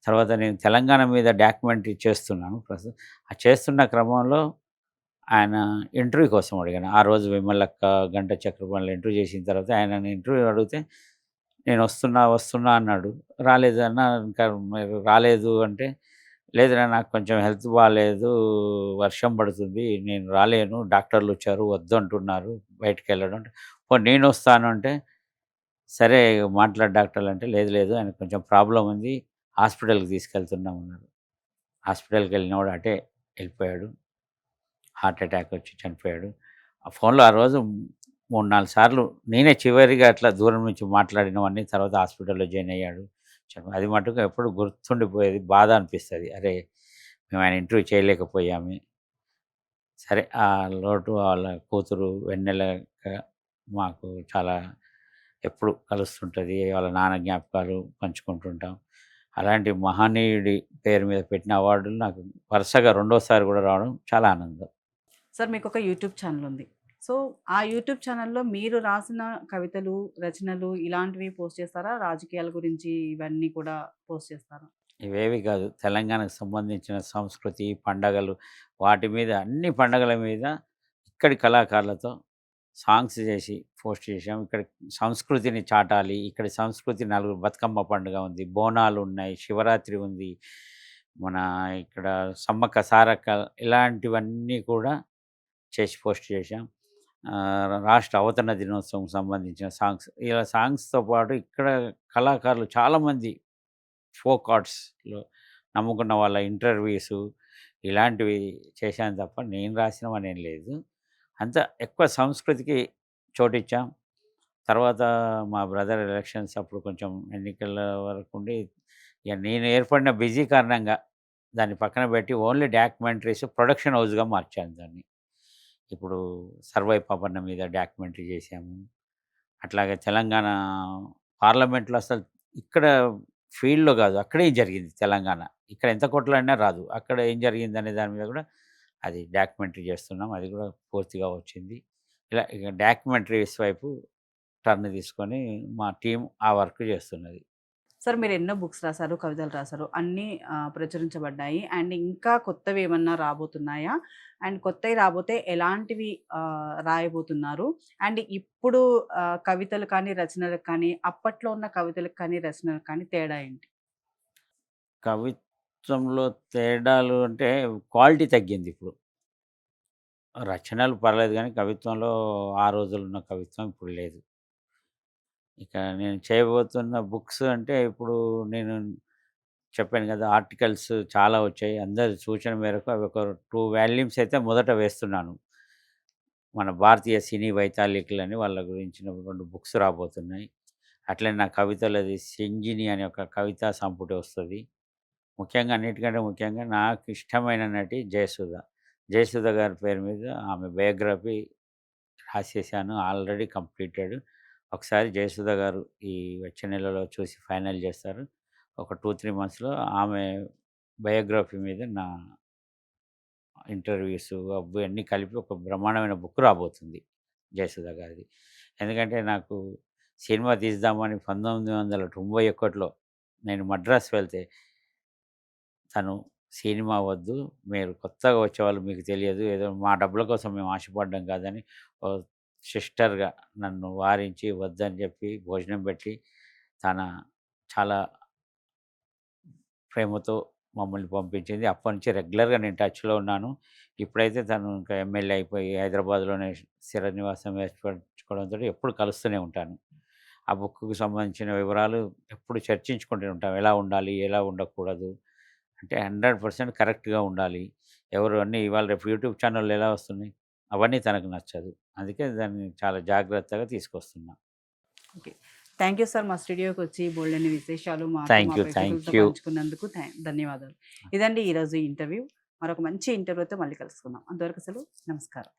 S2: తర్వాత నేను తెలంగాణ మీద డాక్యుమెంటరీ చేస్తున్నాను ప్రస్తుతం. ఆ చేస్తున్న క్రమంలో ఆయన ఇంటర్వ్యూ కోసం అడిగాను. ఆ రోజు విమలక్క, గంట చక్రపాణిలో ఇంటర్వ్యూ చేసిన తర్వాత ఆయనని ఇంటర్వ్యూ అడిగితే, "నేను వస్తున్నా, వస్తున్నా" అన్నాడు. "రాలేదు అన్నా ఇంకా మీరు రాలేదు" అంటే, "లేదురా నాకు కొంచెం హెల్త్ బాలేదు. వర్షం పడుతుంది. నేను రాలేను. డాక్టర్లొచ్చారు. వద్దంటున్నారు బయటికెళ్ళడం" అంటే, "పోనీ నేనొస్తాను" అంటే, "సరే మాట్లాడు డాక్టర్లు" అంటే, "లేదు లేదు ఆయనకు కొంచెం ప్రాబ్లమ్ ఉంది. హాస్పిటల్‌కి తీసుకెళ్తున్నాం" అన్నారు. హాస్పిటల్‌కెళ్ళినవాడు అటే ఎళ్ళిపోయాడు. హార్ట్ అటాక్ వచ్చి చనిపోయాడు. ఆ ఫోన్‌లో ఆ రోజు 3, 4 సార్లు నేనే చివరిగా అట్లా దూరం నుంచి మాట్లాడినవన్నీ తర్వాత హాస్పిటల్‌లో జాయిన్ అయ్యాడు. అది మటుకు ఎప్పుడు గుర్తుండిపోయేది. బాధ అనిపిస్తది. అరే! మేము ఆయన ఇంటర్వ్యూ చేయలేకపోయామే. సరే ఆ లోటు వాళ్ళ కూతురు వెన్నెల మాకు చాలా ఎప్పుడు కలుస్తుంటది. వాళ్ళ నాన్న జ్ఞాపకాలు పంచుకుంటుంటాం. అలాంటి మహనీయుడి పేరు మీద పెట్టిన అవార్డులు నాకు వరుసగా రెండోసారి కూడా రావడం చాలా ఆనందం.
S1: సార్ మీకొక యూట్యూబ్ ఛానల్ ఉంది. సో, ఆ యూట్యూబ్ ఛానల్‌లో మీరు రాసిన కవితలు, రచనలు ఇలాంటివి పోస్ట్ చేస్తారా? రాజకీయాల గురించి ఇవన్నీ కూడా పోస్ట్ చేస్తారా?
S2: ఇవేవి కాదు, తెలంగాణకు సంబంధించిన సంస్కృతి, పండగలు, వాటి మీద అన్ని పండగల మీద ఇక్కడి కళాకారులతో సాంగ్స్ చేసి పోస్ట్ చేశాం. ఇక్కడ సంస్కృతిని చాటాలి, ఇక్కడి సంస్కృతి నలుగురు, బతుకమ్మ పండుగ ఉంది, బోనాలు ఉన్నాయి, శివరాత్రి ఉంది, మన ఇక్కడ సమ్మక్క సారక్క, ఇలాంటివన్నీ కూడా చేసి పోస్ట్ చేశాం. రాష్ట్ర అవతరణ దినోత్సవం సంబంధించిన సాంగ్స్, ఇలా సాంగ్స్‌తో పాటు ఇక్కడ కళాకారులు చాలామంది ఫోక్ ఆర్ట్స్‌లో నమ్ముకున్న వాళ్ళ ఇంటర్వ్యూసు ఇలాంటివి చేశాను తప్ప నేను రాసినవనేం లేదు. అంతా ఎక్కువ సంస్కృతికి చోటిచ్చాం. తర్వాత మా బ్రదర్ ఎలక్షన్స్ అప్పుడు కొంచెం ఎన్నికల వరకుండి ఇక నేను ఏర్పడిన బిజీ కారణంగా దాన్ని పక్కన పెట్టి ఓన్లీ డాక్యుమెంటరీస్ ప్రొడక్షన్ హౌస్‌గా మార్చాను దాన్ని. ఇప్పుడు 'సర్వై పాపన్న' మీద డాక్యుమెంటరీ చేశాము. అట్లాగే తెలంగాణ పార్లమెంట్‌లో అసలు ఇక్కడ ఫీల్డ్‌లో కాదు, అక్కడే ఏం జరిగింది తెలంగాణ. ఇక్కడ ఎంత కొట్లాడినా రాదు, అక్కడ ఏం జరిగిందనే దాని మీద కూడా అది డాక్యుమెంటరీ చేస్తున్నాం. అది కూడా పూర్తిగా వచ్చింది. ఇలా ఇక డాక్యుమెంటరీస్ వైపు టర్న్ తీసుకొని మా టీమ్ ఆ వర్క్ చేస్తున్నది.
S1: సార్ మీరు ఎన్నో బుక్స్ రాసారు, కవితలు రాసారు. అన్నీ ప్రచురించబడ్డాయి. అండ్ ఇంకా కొత్తవేమన్నా రాబోతున్నాయా? అండ్ కొత్తయి రాబోతే ఎలాంటివి రాయబోతున్నారు? అండ్ ఇప్పుడు కవితలు కానీ, రచనలకు కానీ, అప్పట్లో ఉన్న కవితలకు కానీ, రచనలకు కానీ తేడా ఏంటి?
S2: కవిత్వంలో తేడాలు అంటే క్వాలిటీ తగ్గింది ఇప్పుడు. రచనలు పర్లేదు గానీ కవిత్వంలో ఆ రోజుల్లో ఉన్న కవిత్వం ఇప్పుడు లేదు. ఇక నేను చేయబోతున్న బుక్స్ అంటే ఇప్పుడు నేను చెప్పాను కదా! ఆర్టికల్స్ చాలా వచ్చాయి. అందరి సూచన మేరకు అవి ఒక 2 వాల్యూమ్స్ అయితే మొదట వేస్తున్నాను. మన భారతీయ సినీ వైతాళికులని వాళ్ళ గురించిన 2 బుక్స్ రాబోతున్నాయి. అట్లనే నా కవితలది 'సింగిని' అనే ఒక కవితా సంపుటి వస్తది. ముఖ్యంగా అన్నిటికంటే ముఖ్యంగా నాకు ఇష్టమైన నటి జయసుధ. జయసుధ గారి పేరు మీద ఆమె బయోగ్రఫీ రాసేసాను. Already completed. ఒకసారి జయసుధ గారు ఈ వచ్చే నెలలో చూసి ఫైనల్ చేస్తారు. ఒక 2, 3 మంత్స్‌లో ఆమె బయోగ్రఫీ మీద నా ఇంటర్వ్యూస్ అవి అన్నీ కలిపి ఒక బ్రహ్మాండమైన బుక్ రాబోతుంది జయసుధ గారిది. ఎందుకంటే నాకు సినిమా తీద్దామని 1991లో నేను మద్రాస్ వెళ్తే తను సినిమా వద్దు, మీరు కొత్తగా వచ్చేవాళ్ళు మీకు తెలియదు, ఏదో మా డబ్బుల కోసం మేము ఆశపడ్డం కాదని ఓ సిస్టర్‌గా నన్ను వారించి వద్దని చెప్పి భోజనం పెట్టి తన చాలా ప్రేమతో మమ్మల్ని పంపించింది. అప్పటినుంచి రెగ్యులర్‌గా నేను టచ్‌లో ఉన్నాను. ఇప్పుడైతే తను ఇంకా ఎమ్మెల్యే అయిపోయి హైదరాబాద్‌లోనే స్థిర నివాసం ఏర్పరచుకోవడంతోటి ఎప్పుడు కలుస్తూనే ఉంటాను. ఆ బుక్‌కి సంబంధించిన వివరాలు ఎప్పుడు చర్చించుకుంటూ ఉంటాం. ఎలా ఉండాలి? ఎలా ఉండకూడదు? అంటే 100% కరెక్ట్‌గా ఉండాలి. ఎవరు అన్నీ ఇవాళ రేపు యూట్యూబ్ ఛానెల్‌లు ఎలా వస్తున్నాయి? అవన్నీ తనకు నచ్చదు. అందుకే దాన్ని చాలా జాగ్రత్తగా తీసుకొస్తున్నా.
S1: ఓకే. Thank you sir. మా స్టూడియోకొచ్చి బోలెడన్ని విశేషాలు మాతో, మా
S2: థ్యాంక్
S1: ప్రేక్షకులతో
S2: యూ.
S1: పంచుకున్నందుకు ధన్యవాదాలు. ఇదండి ఈరోజు ఇంటర్వ్యూ. మరొక మంచి ఇంటర్వ్యూతో మళ్ళీ కలుసుకుందాం. అంతవరకు సెలవు. నమస్కారం.